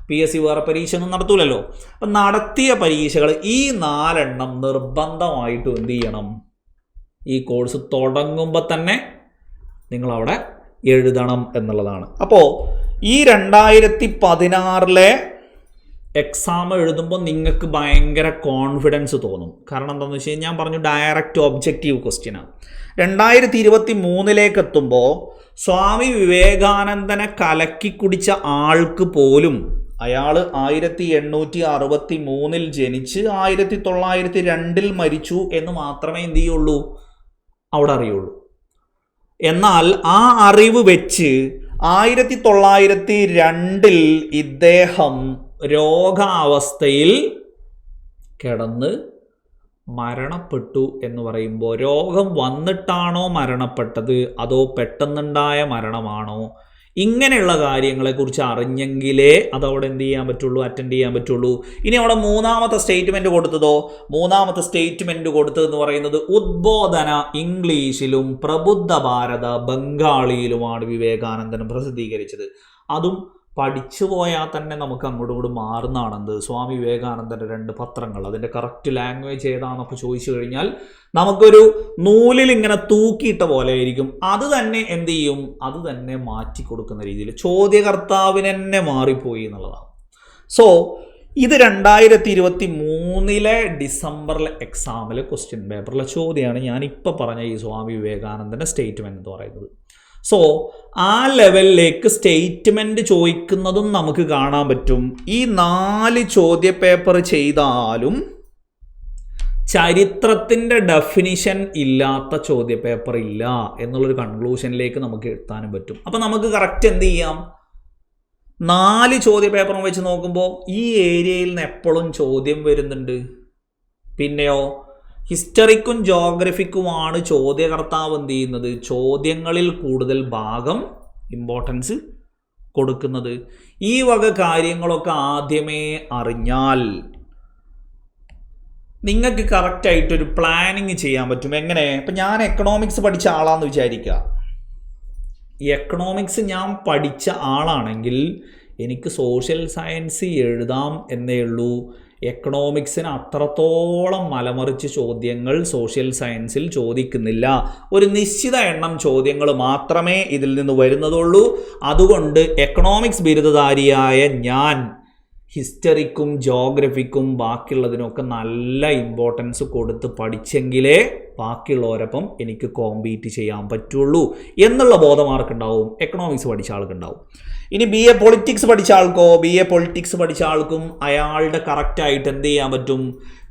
S1: PSC വേറെ പരീക്ഷ ഒന്നും നടത്തൂലല്ലോ. അപ്പം നടത്തിയ പരീക്ഷകൾ ഈ 4 എണ്ണം നിർബന്ധമായിട്ടും എന്ത് ചെയ്യണം? ഈ കോഴ്സ് തുടങ്ങുമ്പോൾ തന്നെ നിങ്ങളവിടെ എഴുതണം എന്നുള്ളതാണ്. അപ്പോൾ ഈ 2016 എക്സാം എഴുതുമ്പോൾ നിങ്ങൾക്ക് ഭയങ്കര കോൺഫിഡൻസ് തോന്നും. കാരണം എന്താണെന്ന് വെച്ച് കഴിഞ്ഞാൽ ഞാൻ പറഞ്ഞു ഡയറക്റ്റ് ഒബ്ജക്റ്റീവ് ക്വസ്റ്റ്യനാണ്. 2023 എത്തുമ്പോൾ സ്വാമി വിവേകാനന്ദനെ കലക്കി കുടിച്ച ആൾക്ക് പോലും അയാൾ 1863 ജനിച്ച് 1902 മരിച്ചു എന്ന് മാത്രമേ എന്ത് ചെയ്യുള്ളൂ? അവിടെ അറിയുള്ളൂ. എന്നാൽ ആ അറിവ് വെച്ച് 1902 ഇദ്ദേഹം രോഗാവസ്ഥയിൽ കിടന്ന് മരണപ്പെട്ടു എന്ന് പറയുമ്പോൾ രോഗം വന്നിട്ടാണോ മരണപ്പെട്ടത് അതോ പെട്ടെന്നുണ്ടായ മരണമാണോ? ഇങ്ങനെയുള്ള കാര്യങ്ങളെക്കുറിച്ച് അറിഞ്ഞെങ്കിലേ അതവിടെ എന്ത് ചെയ്യാൻ പറ്റുള്ളൂ? അറ്റൻഡ് ചെയ്യാൻ പറ്റുള്ളൂ. ഇനി അവിടെ മൂന്നാമത്തെ സ്റ്റേറ്റ്മെൻറ്റ് കൊടുത്തതോ? മൂന്നാമത്തെ സ്റ്റേറ്റ്മെൻറ്റ് കൊടുത്തതെന്ന് പറയുന്നത് ഉദ്ബോധന ഇംഗ്ലീഷിലും പ്രബുദ്ധ ഭാരത ബംഗാളിയിലുമാണ് വിവേകാനന്ദൻ പ്രസിദ്ധീകരിച്ചത്. അതും പഠിച്ചു പോയാൽ തന്നെ നമുക്ക് അങ്ങോട്ടും ഇങ്ങോട്ടും മാറുന്നതാണെന്ത്? സ്വാമി വിവേകാനന്ദൻ്റെ 2 പത്രങ്ങൾ. അതിൻ്റെ കറക്റ്റ് ലാംഗ്വേജ് ഏതാണെന്നൊക്കെ ചോദിച്ചു കഴിഞ്ഞാൽ നമുക്കൊരു നൂലിൽ ഇങ്ങനെ തൂക്കിയിട്ട പോലെ ആയിരിക്കും. അത് തന്നെ എന്ത് ചെയ്യും? അത് തന്നെ മാറ്റി കൊടുക്കുന്ന രീതിയിൽ ചോദ്യകർത്താവിന് തന്നെ മാറിപ്പോയി എന്നുള്ളതാണ്. സോ ഇത് 2023 ഡിസംബറിലെ എക്സാമിലെ ക്വസ്റ്റ്യൻ പേപ്പറിലെ ചോദ്യമാണ് ഞാനിപ്പോൾ പറഞ്ഞ ഈ സ്വാമി വിവേകാനന്ദൻ്റെ സ്റ്റേറ്റ്മെൻറ്റ് എന്ന് പറയുന്നത്. സോ ആ ലെവലിലേക്ക് സ്റ്റേറ്റ്മെൻറ്റ് ചോദിക്കുന്നതും നമുക്ക് കാണാൻ പറ്റും. ഈ 4 ചോദ്യപേപ്പർ ചെയ്താലും ചരിത്രത്തിൻ്റെ ഡെഫിനിഷൻ ഇല്ലാത്ത ചോദ്യപേപ്പർ ഇല്ല എന്നുള്ളൊരു കൺക്ലൂഷനിലേക്ക് നമുക്ക് എത്താനും പറ്റും. അപ്പം നമുക്ക് കറക്റ്റ് എന്ത് ചെയ്യാം? 4 ചോദ്യപേപ്പറും വെച്ച് നോക്കുമ്പോൾ ഈ ഏരിയയിൽ നിന്ന് എപ്പോഴും ചോദ്യം വരുന്നുണ്ട്. പിന്നെയോ ഹിസ്റ്ററിക്കും ജോഗ്രഫിക്കുമാണ് ചോദ്യകർത്താവ് എന്ത് ചെയ്യുന്നത്? ചോദ്യങ്ങളിൽ കൂടുതൽ ഭാഗം ഇമ്പോർട്ടൻസ് കൊടുക്കുന്നത്. ഈ വക കാര്യങ്ങളൊക്കെ ആദ്യമേ അറിഞ്ഞാൽ നിങ്ങൾക്ക് കറക്റ്റായിട്ടൊരു പ്ലാനിങ് ചെയ്യാൻ പറ്റും. എങ്ങനെ? ഇപ്പം ഞാൻ എക്കണോമിക്സ് പഠിച്ച ആളാണെന്ന് വിചാരിക്കുക. ഈ എക്കണോമിക്സ് ഞാൻ പഠിച്ച ആളാണെങ്കിൽ എനിക്ക് സോഷ്യൽ സയൻസ് എഴുതാം എന്നേ ഉള്ളൂ. എക്കണോമിക്സിന് അത്രത്തോളം മലമറിച്ച് ചോദ്യങ്ങൾ സോഷ്യൽ സയൻസിൽ ചോദിക്കുന്നില്ല. ഒരു നിശ്ചിത എണ്ണം ചോദ്യങ്ങൾ മാത്രമേ ഇതിൽ നിന്ന് വരുന്നതുള്ളൂ. അതുകൊണ്ട് എക്കണോമിക്സ് ബിരുദധാരിയായ ഞാൻ ഹിസ്റ്ററിക്കും ജോഗ്രഫിക്കും ബാക്കിയുള്ളതിനൊക്കെ നല്ല ഇമ്പോർട്ടൻസ് കൊടുത്ത് പഠിച്ചെങ്കിലേ ബാക്കിയുള്ളവരൊപ്പം എനിക്ക് കോമ്പീറ്റ് ചെയ്യാൻ പറ്റുള്ളൂ എന്നുള്ള ബോധം ആർക്കുണ്ടാവും? എക്കണോമിക്സ് പഠിച്ച ആൾക്കുണ്ടാവും. ഇനി BA പൊളിറ്റിക്സ് പഠിച്ച ആൾക്കോ? BA പൊളിറ്റിക്സ് പഠിച്ച ആൾക്കും അയാളുടെ കറക്റ്റായിട്ട് എന്ത് ചെയ്യാൻ പറ്റും?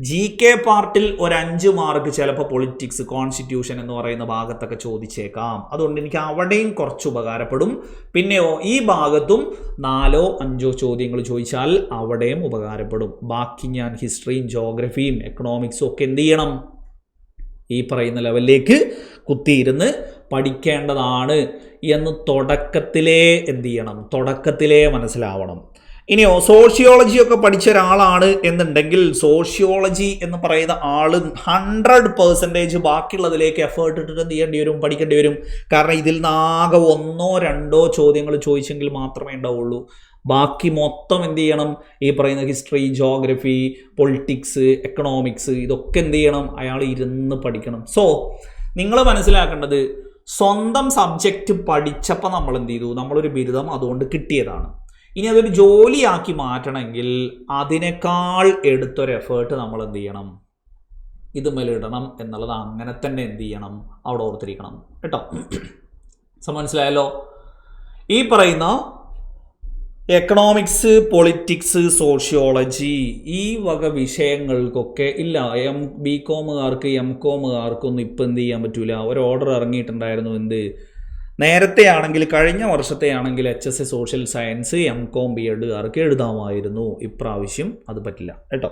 S1: GK പാർട്ടിൽ ഒരു 5 മാർക്ക് ചിലപ്പോൾ പൊളിറ്റിക്സ്, കോൺസ്റ്റിറ്റ്യൂഷൻ എന്ന് പറയുന്ന ഭാഗത്തൊക്കെ ചോദിച്ചേക്കാം. അതുകൊണ്ട് എനിക്ക് അവിടെയും കുറച്ച് ഉപകാരപ്പെടും. പിന്നെയോ ഈ ഭാഗത്തും 4 or 5 ചോദ്യങ്ങൾ ചോദിച്ചാൽ അവിടെയും ഉപകാരപ്പെടും. ബാക്കി ഞാൻ ഹിസ്റ്ററിയും ജോഗ്രഫിയും എക്കണോമിക്സും ഒക്കെ എന്ത് ചെയ്യണം? ഈ പറയുന്ന ലെവലിലേക്ക് കുത്തിയിരുന്ന് പഠിക്കേണ്ടതാണ് എന്ന് തുടക്കത്തിലേ എന്ത് ചെയ്യണം? തുടക്കത്തിലേ മനസ്സിലാവണം. ഇനിയോ സോഷ്യോളജിയൊക്കെ പഠിച്ച ഒരാളാണ് എന്നുണ്ടെങ്കിൽ സോഷ്യോളജി എന്ന് പറയുന്ന ആള് 100% ബാക്കിയുള്ളതിലേക്ക് എഫേർട്ട് ഇട്ടിട്ട് എന്ത് ചെയ്യേണ്ടി വരും? പഠിക്കേണ്ടി വരും. കാരണം ഇതിൽ നിന്നാകെ 1 or 2 ചോദ്യങ്ങൾ ചോദിച്ചെങ്കിൽ മാത്രമേ ഉണ്ടാവുള്ളൂ. ബാക്കി മൊത്തം എന്ത് ചെയ്യണം? ഈ പറയുന്ന ഹിസ്റ്ററി, ജോഗ്രഫി, പൊളിറ്റിക്സ്, എക്കണോമിക്സ് ഇതൊക്കെ എന്ത് ചെയ്യണം? അയാൾ ഇരുന്ന് പഠിക്കണം. സോ നിങ്ങൾ മനസ്സിലാക്കേണ്ടത്, സ്വന്തം സബ്ജക്റ്റ് പഠിച്ചപ്പോൾ നമ്മൾ എന്ത് ചെയ്തു? നമ്മളൊരു ബിരുദം അതുകൊണ്ട് കിട്ടിയതാണ്. ഇനി അതൊരു ജോലിയാക്കി മാറ്റണമെങ്കിൽ അതിനേക്കാൾ എടുത്തൊരു എഫേർട്ട് നമ്മൾ എന്ത് ചെയ്യണം? ഇത് മേലിടണം എന്നുള്ളത് അങ്ങനെ തന്നെ എന്ത് ചെയ്യണം? അവിടെ ഓർത്തിരിക്കണം കേട്ടോ. മനസ്സിലായല്ലോ? ഈ പറയുന്ന എക്കണോമിക്സ്, പൊളിറ്റിക്സ്, സോഷ്യോളജി ഈ വക വിഷയങ്ങൾക്കൊക്കെ ഇല്ല BComകാർക്ക് MComകാർക്കൊന്നും ഇപ്പം എന്ത് ചെയ്യാൻ പറ്റൂല. ഒരു ഓർഡർ ഇറങ്ങിയിട്ടുണ്ടായിരുന്നു. എന്ത്? നേരത്തെ ആണെങ്കിൽ, കഴിഞ്ഞ വർഷത്തെ ആണെങ്കിൽ HSC സോഷ്യൽ സയൻസ് MCom B.Edകാർക്ക് എഴുതാമായിരുന്നു. ഇപ്രാവശ്യം അത് പറ്റില്ല കേട്ടോ.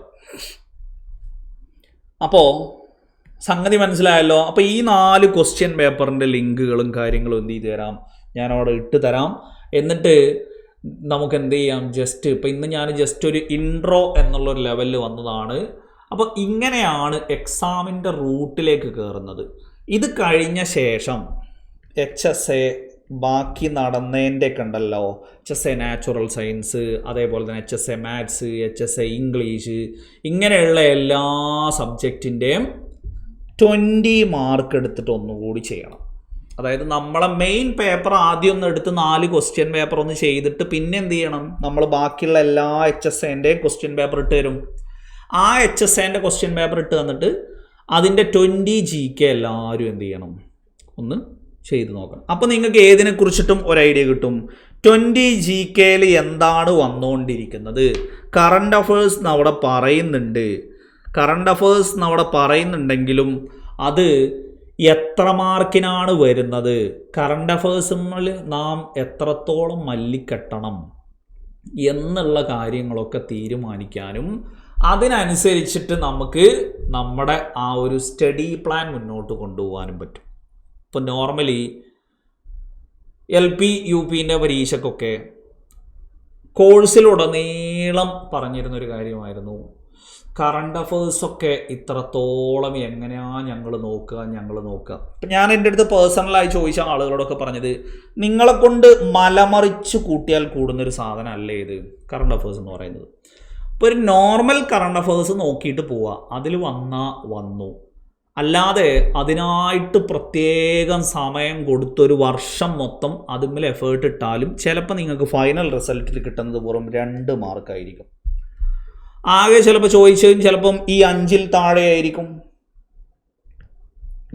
S1: അപ്പോൾ സംഗതി മനസ്സിലായല്ലോ. അപ്പോൾ ഈ 4 ക്വസ്റ്റ്യൻ പേപ്പറിൻ്റെ ലിങ്കുകളും കാര്യങ്ങളും എന്ത് ചെയ്ത് തരാം? ഞാൻ അവിടെ ഇട്ട് തരാം. എന്നിട്ട് നമുക്ക് എന്ത് ചെയ്യാം? ജസ്റ്റ് ഇപ്പം ഇന്ന് ഞാൻ ജസ്റ്റ് ഒരു ഇൻട്രോ എന്നുള്ളൊരു ലെവലിൽ വന്നതാണ്. അപ്പോൾ ഇങ്ങനെയാണ് എക്സാമിൻ്റെ റൂട്ടിലേക്ക് കയറുന്നത്. ഇത് കഴിഞ്ഞ ശേഷം HSA ബാക്കി നടന്നതിൻ്റെ ഒക്കെ ഉണ്ടല്ലോ, HSA നാച്ചുറൽ സയൻസ്, അതേപോലെ തന്നെ HSA മാത്സ്, HSA ഇംഗ്ലീഷ്, ഇങ്ങനെയുള്ള എല്ലാ സബ്ജക്റ്റിൻ്റെയും 20 മാർക്ക് എടുത്തിട്ട് ഒന്നുകൂടി ചെയ്യണം. അതായത് നമ്മളെ മെയിൻ പേപ്പർ ആദ്യം ഒന്ന് എടുത്ത് 4 ക്വസ്റ്റ്യൻ പേപ്പർ ഒന്ന് ചെയ്തിട്ട് പിന്നെ എന്ത് ചെയ്യണം? നമ്മൾ ബാക്കിയുള്ള എല്ലാ HSAൻ്റെയും ക്വസ്റ്റ്യൻ പേപ്പർ ഇട്ട് തരും. ആ HSAൻ്റെ ക്വസ്റ്റ്യൻ പേപ്പർ ഇട്ട് തന്നിട്ട് അതിൻ്റെ 20 GK എല്ലാവരും എന്ത് ചെയ്യണം? ഒന്ന് ചെയ്ത് നോക്കണം. അപ്പോൾ നിങ്ങൾക്ക് ഏതിനെക്കുറിച്ചിട്ടും ഒരു ഐഡിയ കിട്ടും. 20 GKയിൽ എന്താണ് വന്നുകൊണ്ടിരിക്കുന്നത്? കറണ്ട് അഫേഴ്സ് അവിടെ പറയുന്നുണ്ട്. കറണ്ട് അഫേഴ്സ് അവിടെ പറയുന്നുണ്ടെങ്കിലും അത് എത്ര മാർക്കിനാണ് വരുന്നത്? കറണ്ട് അഫേഴ്സിൽ നാം എത്രത്തോളം മല്ലിക്കെട്ടണം എന്നുള്ള കാര്യങ്ങളൊക്കെ തീരുമാനിക്കാനും അതിനനുസരിച്ചിട്ട് നമുക്ക് നമ്മുടെ ആ ഒരു സ്റ്റഡി പ്ലാൻ മുന്നോട്ട് കൊണ്ടുപോകാനും പറ്റും. ഇപ്പോൾ നോർമലി LP UPൻ്റെ പരീക്ഷയ്ക്കൊക്കെ കോഴ്സിലുടനീളം പറഞ്ഞിരുന്നൊരു കാര്യമായിരുന്നു, കറണ്ട് അഫേഴ്സൊക്കെ ഇത്രത്തോളം എങ്ങനെയാണ് ഞങ്ങൾ നോക്കുക. ഇപ്പം ഞാൻ എൻ്റെ അടുത്ത് പേഴ്സണലായി ചോദിച്ച ആളുകളോടൊക്കെ പറഞ്ഞത്, നിങ്ങളെ കൊണ്ട് മലമറിച്ച് കൂട്ടിയാൽ കൂടുന്നൊരു സാധനം അല്ലേ ഇത് കറണ്ട് അഫേഴ്സ് എന്ന് പറയുന്നത്. ഇപ്പോൾ ഒരു നോർമൽ കറണ്ട് അഫേഴ്സ് നോക്കിയിട്ട് പോവുക, അതിൽ വന്നു, അല്ലാതെ അതിനായിട്ട് പ്രത്യേകം സമയം കൊടുത്തൊരു വർഷം മൊത്തം അതിന്മേൽ എഫേർട്ട് ഇട്ടാലും ചിലപ്പോൾ നിങ്ങൾക്ക് ഫൈനൽ റിസൾട്ടിൽ കിട്ടുന്നത് വെറും 2 മാർക്കായിരിക്കും. ആകെ ചിലപ്പോൾ ചോദിച്ചതും ചിലപ്പം ഈ 5-ൽ താഴെ ആയിരിക്കും.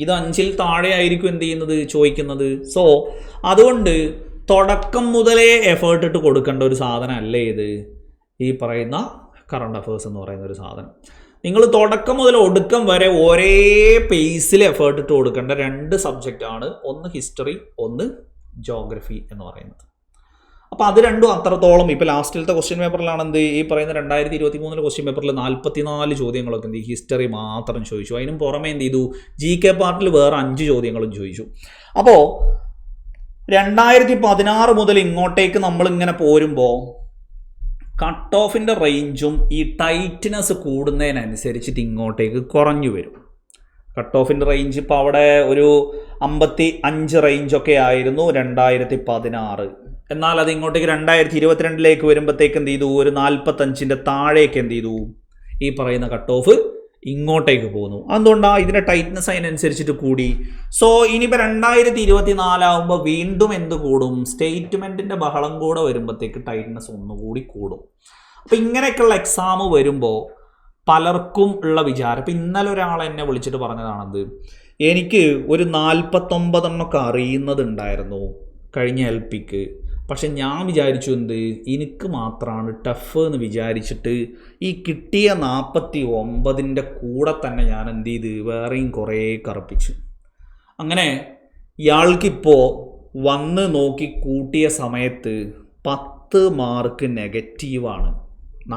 S1: ഇത് 5-ൽ താഴെ ആയിരിക്കും എന്ത് ചെയ്യുന്നത്? ചോദിക്കുന്നത്. സോ അതുകൊണ്ട് തുടക്കം മുതലേ എഫേർട്ട് ഇട്ട് കൊടുക്കേണ്ട ഒരു സാധനം അല്ലേ ഇത് ഈ പറയുന്ന കറണ്ട് അഫേഴ്സ് എന്ന് പറയുന്ന ഒരു സാധനം. നിങ്ങൾ തുടക്കം മുതൽ ഒടുക്കം വരെ ഒരേ പേസിൽ എഫേർട്ട് ഇട്ട് കൊടുക്കേണ്ട 2 സബ്ജക്റ്റാണ്. ഒന്ന് ഹിസ്റ്ററി, ഒന്ന് ജോഗ്രഫി എന്ന് പറയുന്നത്. അപ്പോൾ അത് രണ്ടും അത്രത്തോളം. ഇപ്പോൾ ലാസ്റ്റിലത്തെ ക്വസ്റ്റ്യൻ പേപ്പറിലാണ് എന്ത് ഈ പറയുന്ന 2023 ക്വസ്റ്റ്യൻ പേപ്പറിൽ 44 ചോദ്യങ്ങളൊക്കെ എന്ത് ഹിസ്റ്ററി മാത്രം ചോദിച്ചു. അതിനും പുറമെ എന്ത് ചെയ്തു? GK പാർട്ടിൽ വേറെ 5 ചോദ്യങ്ങളും ചോദിച്ചു. അപ്പോൾ 2016 മുതൽ ഇങ്ങോട്ടേക്ക് നമ്മളിങ്ങനെ പോരുമ്പോൾ കട്ട് ഓഫിൻ്റെ റേഞ്ചും ഈ ടൈറ്റ്നെസ് കൂടുന്നതിനനുസരിച്ചിട്ട് ഇങ്ങോട്ടേക്ക് കുറഞ്ഞു വരും. കട്ട് ഓഫിൻ്റെ റേഞ്ച് ഇപ്പോൾ അവിടെ ഒരു 55 റേഞ്ചൊക്കെ ആയിരുന്നു 2016. എന്നാൽ അത് ഇങ്ങോട്ടേക്ക് 2022 വരുമ്പോഴത്തേക്ക് എന്ത് ചെയ്തു? ഒരു 45-ൻ്റെ താഴേക്ക് എന്ത് ചെയ്തു? ഈ പറയുന്ന കട്ട് ഓഫ് ഇങ്ങോട്ടേക്ക് പോകുന്നു. അതുകൊണ്ടാണ് ഇതിൻ്റെ ടൈറ്റ്നസ് അതിനനുസരിച്ചിട്ട് കൂടി. സോ ഇനിയിപ്പോൾ 2024 വീണ്ടും എന്ത് കൂടും? സ്റ്റേറ്റ്മെൻറ്റിൻ്റെ ബഹളം കൂടെ വരുമ്പോഴത്തേക്ക് ടൈറ്റ്നസ് ഒന്നുകൂടി കൂടും. അപ്പോൾ ഇങ്ങനെയൊക്കെയുള്ള എക്സാം വരുമ്പോൾ പലർക്കും ഉള്ള വിചാരം, ഇപ്പം ഇന്നലെ ഒരാൾ എന്നെ വിളിച്ചിട്ട് പറഞ്ഞതാണത്, എനിക്ക് ഒരു 49 അറിയുന്നതുണ്ടായിരുന്നു കഴിഞ്ഞ LPക്ക്, പക്ഷെ ഞാൻ വിചാരിച്ചു എനിക്ക് മാത്രമാണ് ടഫ് എന്ന് വിചാരിച്ചിട്ട് ഈ കിട്ടിയ 49 കൂടെ തന്നെ ഞാൻ എന്ത് ചെയ്ത് വേറെയും കുറേ കറുപ്പിച്ചു. അങ്ങനെ ഇയാൾക്കിപ്പോൾ വന്ന് നോക്കി കൂട്ടിയ സമയത്ത് 10 മാർക്ക് നെഗറ്റീവാണ്.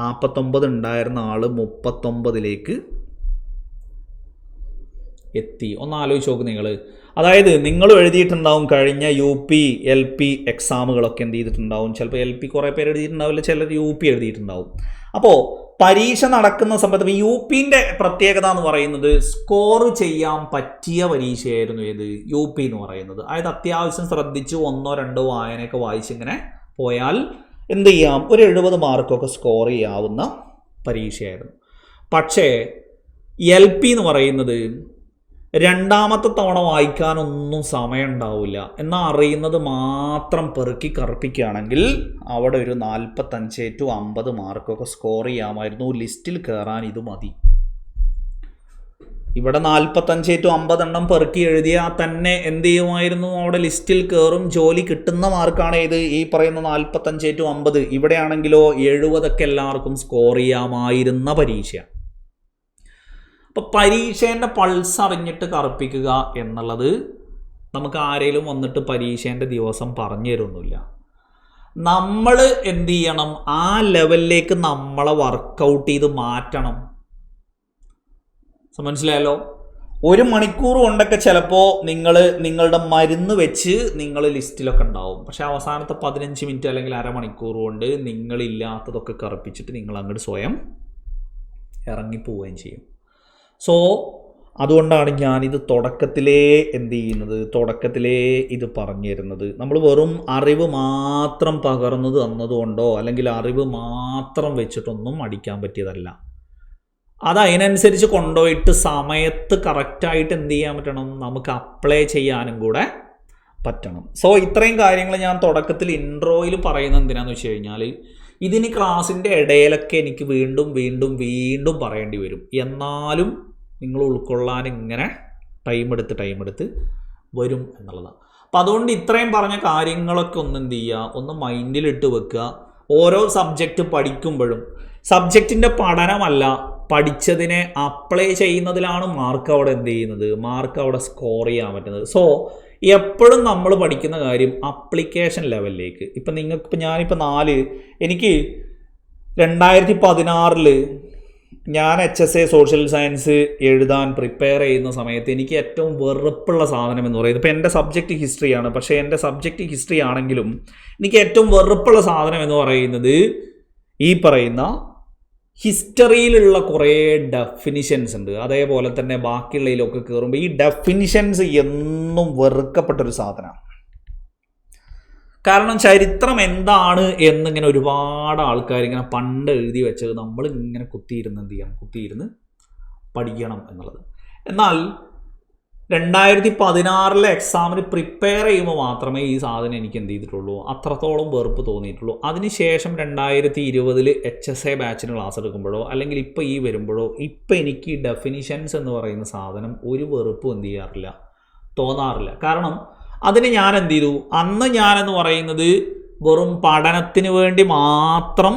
S1: 49 ഉണ്ടായിരുന്ന ആൾ 39 എത്തി. ഒന്ന് ആലോചിച്ച് നോക്ക് നിങ്ങൾ. അതായത് നിങ്ങൾ എഴുതിയിട്ടുണ്ടാവും കഴിഞ്ഞ UP LP എക്സാമുകളൊക്കെ എന്ത് ചെയ്തിട്ടുണ്ടാവും. ചിലപ്പോൾ LP കുറേ പേര് എഴുതിയിട്ടുണ്ടാവില്ല, ചിലർ UP എഴുതിയിട്ടുണ്ടാവും. അപ്പോൾ പരീക്ഷ നടക്കുന്ന സമയത്ത് UPൻ്റെ പ്രത്യേകത എന്ന് പറയുന്നത് സ്കോർ ചെയ്യാൻ പറ്റിയ പരീക്ഷയായിരുന്നു. ഏത്? UP എന്ന് പറയുന്നത്. അതായത് അത്യാവശ്യം ശ്രദ്ധിച്ച് 1-2 വായനയൊക്കെ വായിച്ചിങ്ങനെ പോയാൽ എന്ത് ചെയ്യാം, ഒരു 70 മാർക്കൊക്കെ സ്കോർ ചെയ്യാവുന്ന പരീക്ഷയായിരുന്നു. പക്ഷേ LP എന്ന് പറയുന്നത് രണ്ടാമത്തെ തവണ വായിക്കാനൊന്നും സമയം ഉണ്ടാവില്ല. എന്നാൽ അറിയുന്നത് മാത്രം പെറുക്കി കറുപ്പിക്കുകയാണെങ്കിൽ അവിടെ ഒരു 45 to 50 മാർക്കൊക്കെ സ്കോർ ചെയ്യാമായിരുന്നു. ലിസ്റ്റിൽ കയറാൻ ഇത് മതി. ഇവിടെ 45 to 50 പെറുക്കി എഴുതിയാൽ തന്നെ എന്ത് ചെയ്യുമായിരുന്നു? അവിടെ ലിസ്റ്റിൽ കയറും. ജോലി കിട്ടുന്ന മാർക്കാണ് ഇത്, ഈ പറയുന്ന 45 to 50. ഇവിടെയാണെങ്കിലോ 70 എല്ലാവർക്കും സ്കോർ ചെയ്യാമായിരുന്ന പരീക്ഷ. അപ്പോൾ പരീക്ഷേൻ്റെ പൾസ് അറിഞ്ഞിട്ട് കറുപ്പിക്കുക എന്നുള്ളത് നമുക്ക് ആരെങ്കിലും വന്നിട്ട് പരീക്ഷേൻ്റെ ദിവസം പറഞ്ഞു തരുമൊന്നുമില്ല. നമ്മൾ എന്ത് ചെയ്യണം? ആ ലെവലിലേക്ക് നമ്മളെ വർക്കൗട്ട് ചെയ്ത് മാറ്റണം. മനസ്സിലായല്ലോ? 1 മണിക്കൂർ കൊണ്ടൊക്കെ ചിലപ്പോൾ നിങ്ങളുടെ മരുന്ന് വെച്ച് നിങ്ങൾ ലിസ്റ്റിലൊക്കെ ഉണ്ടാവും. പക്ഷേ അവസാനത്തെ 15 മിനിറ്റ് അല്ലെങ്കിൽ അരമണിക്കൂർ കൊണ്ട് നിങ്ങളില്ലാത്തതൊക്കെ കറുപ്പിച്ചിട്ട് നിങ്ങൾ അങ്ങോട്ട് സ്വയം ഇറങ്ങിപ്പോവുകയും ചെയ്യും. സോ അതുകൊണ്ടാണ് ഞാനിത് തുടക്കത്തിലേ എന്ത് ചെയ്യുന്നത്, തുടക്കത്തിലേ ഇത് പറഞ്ഞു തരുന്നത്. നമ്മൾ വെറും അറിവ് മാത്രം പകർന്നു തന്നതുകൊണ്ടോ അല്ലെങ്കിൽ അറിവ് മാത്രം വെച്ചിട്ടൊന്നും അടിക്കാൻ പറ്റിയതല്ല. അത് അതിനനുസരിച്ച് കൊണ്ടുപോയിട്ട് സമയത്ത് കറക്റ്റായിട്ട് എന്ത് ചെയ്യാൻ പറ്റണം? നമുക്ക് അപ്ലൈ ചെയ്യാനും കൂടെ പറ്റണം. സോ ഇത്രയും കാര്യങ്ങൾ ഞാൻ തുടക്കത്തിൽ ഇൻട്രോയിൽ പറയുന്നത് എന്തിനാണെന്ന് വെച്ച് കഴിഞ്ഞാൽ ഇതിന് ക്ലാസ്സിൻ്റെ ഇടയിലൊക്കെ എനിക്ക് വീണ്ടും വീണ്ടും വീണ്ടും പറയേണ്ടി വരും. എന്നാലും നിങ്ങൾ ഉൾക്കൊള്ളാൻ ഇങ്ങനെ ടൈം എടുത്ത് വരും എന്നുള്ളതാണ്. അപ്പം അതുകൊണ്ട് ഇത്രയും പറഞ്ഞ കാര്യങ്ങളൊക്കെ ഒന്ന് എന്ത് ചെയ്യുക, ഒന്ന് മൈൻഡിലിട്ട് വെക്കുക. ഓരോ സബ്ജക്റ്റ് പഠിക്കുമ്പോഴും സബ്ജക്റ്റിൻ്റെ പഠനമല്ല, പഠിച്ചതിനെ അപ്ലൈ ചെയ്യുന്നതിലാണ് മാർക്ക് അവിടെ എന്ത് ചെയ്യുന്നത്, മാർക്ക് അവിടെ സ്കോർ ചെയ്യാൻ പറ്റുന്നത്. സോ എപ്പോഴും നമ്മൾ പഠിക്കുന്ന കാര്യം അപ്ലിക്കേഷൻ ലെവലിലേക്ക്. ഇപ്പം ഞാനിപ്പോൾ എനിക്ക് 2016 ഞാൻ HSA സോഷ്യൽ സയൻസ് എഴുതാൻ പ്രിപ്പയർ ചെയ്യുന്ന സമയത്ത് എനിക്ക് ഏറ്റവും വെറുപ്പുള്ള സാധനം എന്ന് പറയുന്നത്, ഇപ്പോൾ എൻ്റെ സബ്ജക്റ്റ് ഹിസ്റ്ററിയാണ്, പക്ഷേ എൻ്റെ സബ്ജക്റ്റ് ഹിസ്റ്ററി ആണെങ്കിലും എനിക്ക് ഏറ്റവും വെറുപ്പുള്ള സാധനം എന്ന് പറയുന്നത് ഈ പറയുന്ന ഹിസ്റ്ററിയിലുള്ള കുറേ ഡെഫിനിഷൻസ് ഉണ്ട്. അതേപോലെ തന്നെ ബാക്കിയുള്ളതിലൊക്കെ കയറുമ്പോൾ ഈ ഡെഫിനിഷൻസ് എന്നും വെറുക്കപ്പെട്ടൊരു സാധനമാണ്. കാരണം ചരിത്രം എന്താണ് എന്നിങ്ങനെ ഒരുപാട് ആൾക്കാർ ഇങ്ങനെ പണ്ട് എഴുതി വെച്ചത് നമ്മളിങ്ങനെ കുത്തിയിരുന്ന് പഠിക്കണം എന്നുള്ളത്. എന്നാൽ 2016 എക്സാമിന് പ്രിപ്പയർ ചെയ്യുമ്പോൾ മാത്രമേ ഈ സാധനം എനിക്ക് എന്ത് ചെയ്തിട്ടുള്ളൂ, അത്രത്തോളം വെറുപ്പ് തോന്നിയിട്ടുള്ളൂ. അതിനുശേഷം 2020 HSA ബാച്ചിന് ക്ലാസ് എടുക്കുമ്പോഴോ അല്ലെങ്കിൽ ഇപ്പോൾ ഈ വരുമ്പോഴോ ഇപ്പോൾ എനിക്ക് ഡെഫിനിഷൻസ് എന്ന് പറയുന്ന സാധനം ഒരു വെറുപ്പും എന്ത് ചെയ്യാറില്ല, തോന്നാറില്ല. കാരണം അതിന് ഞാൻ എന്ത് ചെയ്തു, അന്ന് ഞാനെന്ന് പറയുന്നത് വെറും പഠനത്തിന് വേണ്ടി മാത്രം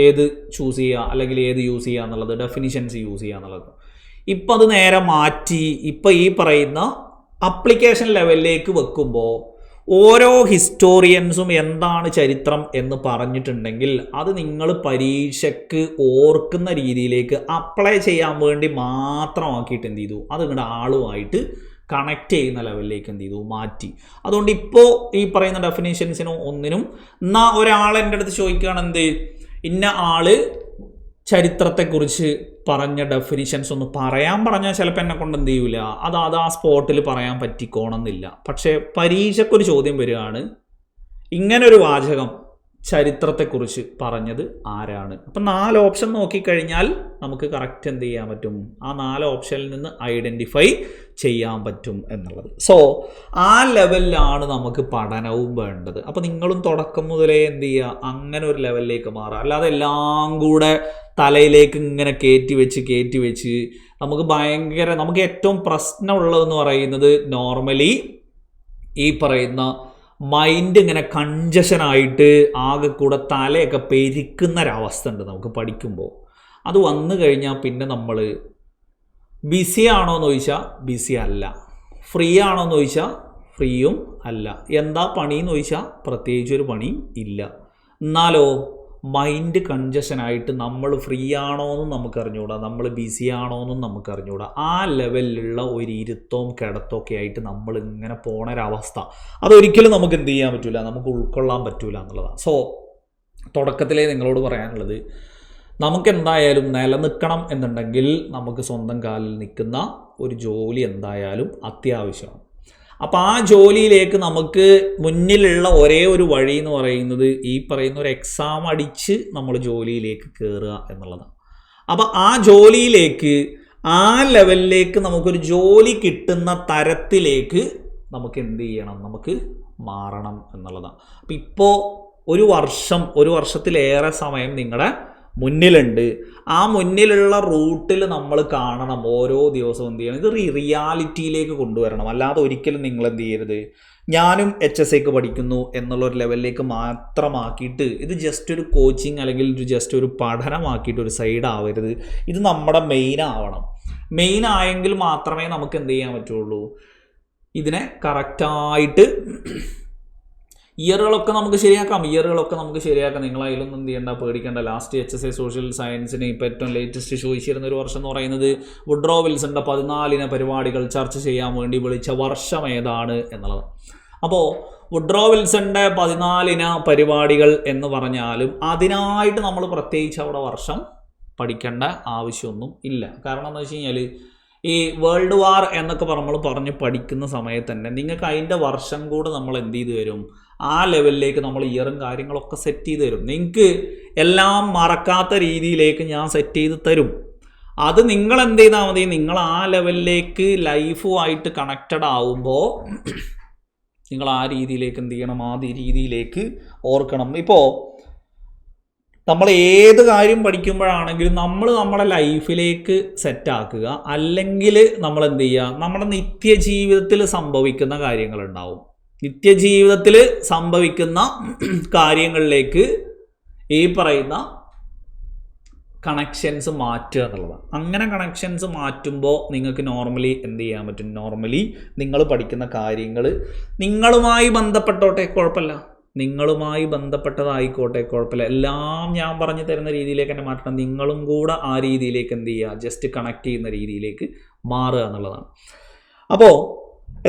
S1: ഏത് ചൂസ് ചെയ്യുക അല്ലെങ്കിൽ ഏത് യൂസ് ചെയ്യുക എന്നുള്ളത്, ഡെഫിനിഷൻസ് യൂസ് ചെയ്യുക എന്നുള്ളത്. ഇപ്പം അത് നേരെ മാറ്റി ഇപ്പം ഈ പറയുന്ന അപ്ലിക്കേഷൻ ലെവലിലേക്ക് വെക്കുമ്പോൾ ഓരോ ഹിസ്റ്റോറിയൻസും എന്താണ് ചരിത്രം എന്ന് പറഞ്ഞിട്ടുണ്ടെങ്കിൽ അത് നിങ്ങൾ പരീക്ഷയ്ക്ക് ഓർക്കുന്ന രീതിയിലേക്ക് അപ്ലൈ ചെയ്യാൻ വേണ്ടി മാത്രമാക്കിയിട്ട് എന്ത് ചെയ്തു, അത് നിങ്ങളുടെ ആളുമായിട്ട് കണക്ട് ചെയ്യുന്ന ലെവലിലേക്ക് എന്ത് ചെയ്തു, മാറ്റി. അതുകൊണ്ട് ഇപ്പോൾ ഈ പറയുന്ന ഡെഫിനേഷൻസിനോ ഒന്നിനും എന്നാൽ ഒരാൾ എൻ്റെ അടുത്ത് ചോദിക്കുകയാണ് ഇന്ന ആള് ചരിത്രത്തെക്കുറിച്ച് പറഞ്ഞ ഡെഫിനിഷൻസ് ഒന്ന് പറയാൻ പറഞ്ഞാൽ ചിലപ്പോൾ എന്നെ കൊണ്ട് എന്ത് ചെയ്യൂല, അത് ആ സ്പോട്ടിൽ പറയാൻ പറ്റിക്കോണമെന്നില്ല. പക്ഷേ പരീക്ഷയ്ക്കൊരു ചോദ്യം വരികയാണ്, ഇങ്ങനൊരു വാചകം ചരിത്രത്തെക്കുറിച്ച് പറഞ്ഞത് ആരാണ്? അപ്പം 4 ഓപ്ഷൻ നോക്കിക്കഴിഞ്ഞാൽ നമുക്ക് കറക്റ്റ് എന്ത് ചെയ്യാൻ പറ്റും? ആ 4 ഓപ്ഷനിൽ നിന്ന് ഐഡൻറ്റിഫൈ ചെയ്യാൻ പറ്റും എന്നുള്ളത്. സോ ആ ലെവലിലാണ് നമുക്ക് പഠനവും വേണ്ടത്. അപ്പോൾ നിങ്ങളും തുടക്കം മുതലേ എന്ത് ചെയ്യുക? അങ്ങനെ ഒരു ലെവലിലേക്ക് മാറുക. അല്ലാതെ എല്ലാം കൂടെ തലയിലേക്ക് ഇങ്ങനെ കയറ്റി വെച്ച് നമുക്ക് ഏറ്റവും പ്രശ്നമുള്ളതെന്ന് പറയുന്നത് നോർമലി ഈ പറയുന്ന മൈൻഡ് ഇങ്ങനെ കൺജഷനായിട്ട് ആകെ കൂടെ തലയൊക്കെ പെരുക്കുന്ന ഒരവസ്ഥ ഉണ്ട് നമുക്ക് പഠിക്കുമ്പോൾ. അത് വന്നു കഴിഞ്ഞാൽ പിന്നെ നമ്മൾ ബിസി ആണോ എന്ന് ചോദിച്ചാൽ ബിസി അല്ല, ഫ്രീ ആണോ എന്ന് ചോദിച്ചാൽ ഫ്രീയും അല്ല, എന്താ പണിയെന്ന് ചോദിച്ചാൽ പ്രത്യേകിച്ചൊരു പണിയും ഇല്ല. എന്നാലോ മൈൻഡ് കൺജഷനായിട്ട് നമ്മൾ ഫ്രീ ആണോ എന്നും നമുക്ക് അറിഞ്ഞുകൂടാ, നമ്മൾ ബിസി ആണോ എന്നും നമുക്ക് അറിഞ്ഞുകൂടാ. ആ ലെവലിലുള്ള ഒരു ഇരുത്തവും കിടത്തൊക്കെ ആയിട്ട് നമ്മൾ ഇങ്ങനെ പോണൊരവസ്ഥ അതൊരിക്കലും നമുക്ക് എന്ത് ചെയ്യാൻ പറ്റില്ല, നമുക്ക് ഉൾക്കൊള്ളാൻ പറ്റില്ല എന്നുള്ളതാണ്. സോ തുടക്കത്തിലേ നിങ്ങളോട് പറയാനുള്ളത്, നമുക്ക് എന്തായാലും നിലനിൽക്കണം എന്നുണ്ടെങ്കിൽ നമുക്ക് സ്വന്തം കാലിൽ നിൽക്കുന്ന ഒരു ജോലി എന്തായാലും അത്യാവശ്യമാണ്. അപ്പോൾ ആ ജോലിയിലേക്ക് നമുക്ക് മുന്നിലുള്ള ഒരേ ഒരു വഴി എന്ന് പറയുന്നത് ഈ പറയുന്ന ഒരു എക്സാം അടിച്ച് നമ്മൾ ജോലിയിലേക്ക് കയറുക എന്നുള്ളതാണ്. അപ്പോൾ ആ ജോലിയിലേക്ക്, ആ ലെവലിലേക്ക് നമുക്കൊരു ജോലി കിട്ടുന്ന തരത്തിലേക്ക് നമുക്ക് എന്ത് ചെയ്യണം? നമുക്ക് മാറണം എന്നുള്ളതാണ്. അപ്പോൾ ഇപ്പോൾ ഒരു വർഷത്തിലേറെ സമയം നിങ്ങളുടെ മുന്നിലുണ്ട്. ആ മുന്നിലുള്ള റൂട്ടിൽ നമ്മൾ കാണണം, ഓരോ ദിവസവും എന്ത് ചെയ്യണം? ഇത് റിയാലിറ്റിയിലേക്ക് കൊണ്ടുവരണം. അല്ലാതെ ഒരിക്കലും നിങ്ങൾ എന്ത് ചെയ്യരുത്, ഞാനും HSAക്ക് പഠിക്കുന്നു എന്നുള്ളൊരു ലെവലിലേക്ക് മാത്രമാക്കിയിട്ട് ഇത് ജസ്റ്റ് ഒരു കോച്ചിങ് അല്ലെങ്കിൽ ജസ്റ്റ് ഒരു പഠനമാക്കിയിട്ട് ഒരു സൈഡ് ആവരുത്. ഇത് നമ്മുടെ മെയിൻ ആവണം. മെയിൻ ആയെങ്കിൽ മാത്രമേ നമുക്ക് എന്ത് ചെയ്യാൻ പറ്റുള്ളൂ, ഇതിനെ കറക്റ്റായിട്ട് ഇയറുകളൊക്കെ നമുക്ക് ശരിയാക്കാം. നിങ്ങൾ അതിലൊന്നും എന്ത് ചെയ്യേണ്ട, പേടിക്കേണ്ട. ലാസ്റ്റ് HSA സോഷ്യൽ സയൻസിന് ഇപ്പോൾ ഏറ്റവും ലേറ്റസ്റ്റ് ചോദിച്ചിരുന്ന ഒരു വർഷം എന്ന് പറയുന്നത് വുഡ്രോ വിൽസന്റെ 14 പരിപാടികൾ ചർച്ച ചെയ്യാൻ വേണ്ടി വിളിച്ച വർഷം ഏതാണ് എന്നുള്ളത്. അപ്പോൾ വുഡ്രോ വിൽസന്റെ 14 പരിപാടികൾ എന്ന് പറഞ്ഞാലും അതിനായിട്ട് നമ്മൾ പ്രത്യേകിച്ച് അവിടെ വർഷം പഠിക്കേണ്ട ആവശ്യമൊന്നും ഇല്ല. കാരണം എന്താ വെച്ച് കഴിഞ്ഞാൽ ഈ വേൾഡ് വാർ എന്നൊക്കെ നമ്മൾ പറഞ്ഞ് പഠിക്കുന്ന സമയത്ത് തന്നെ നിങ്ങൾക്ക് അതിൻ്റെ വർഷം കൂടെ നമ്മൾ എന്ത് ചെയ്ത് തരും, ആ ലെവലിലേക്ക് നമ്മൾ ഇയറും കാര്യങ്ങളൊക്കെ സെറ്റ് ചെയ്ത് തരും. നിങ്ങൾക്ക് എല്ലാം മറക്കാത്ത രീതിയിലേക്ക് ഞാൻ സെറ്റ് ചെയ്ത് തരും. അത് നിങ്ങൾ എന്ത് ചെയ്താൽ മതി, നിങ്ങൾ ആ ലെവലിലേക്ക് ലൈഫുമായിട്ട് കണക്റ്റഡ് ആവുമ്പോൾ നിങ്ങൾ ആ രീതിയിലേക്ക് എന്ത് ചെയ്യണം, ആ രീതിയിലേക്ക് ഓർക്കണം. ഇപ്പോൾ നമ്മൾ ഏത് കാര്യം പഠിക്കുമ്പോഴാണെങ്കിലും നമ്മൾ നമ്മുടെ ലൈഫിലേക്ക് സെറ്റാക്കുക. അല്ലെങ്കിൽ നമ്മൾ എന്ത് ചെയ്യുക, നമ്മുടെ നിത്യജീവിതത്തിൽ സംഭവിക്കുന്ന കാര്യങ്ങളുണ്ടാവും. നിത്യജീവിതത്തിൽ സംഭവിക്കുന്ന കാര്യങ്ങളിലേക്ക് ഈ പറയുന്ന കണക്ഷൻസ് മാറ്റുക എന്നുള്ളതാണ്. അങ്ങനെ കണക്ഷൻസ് മാറ്റുമ്പോൾ നിങ്ങൾക്ക് നോർമലി എന്ത് ചെയ്യാൻ പറ്റും, നോർമലി നിങ്ങൾ പഠിക്കുന്ന കാര്യങ്ങൾ നിങ്ങളുമായി ബന്ധപ്പെട്ടോട്ടെ കുഴപ്പമില്ല, നിങ്ങളുമായി ബന്ധപ്പെട്ടതായിക്കോട്ടെ കുഴപ്പമില്ല, എല്ലാം ഞാൻ പറഞ്ഞു തരുന്ന രീതിയിലേക്ക് തന്നെ മാറ്റണം. നിങ്ങളും കൂടെ ആ രീതിയിലേക്ക് എന്ത് ചെയ്യുക, ജസ്റ്റ് കണക്ട് ചെയ്യുന്ന രീതിയിലേക്ക് മാറുക എന്നുള്ളതാണ്. അപ്പോൾ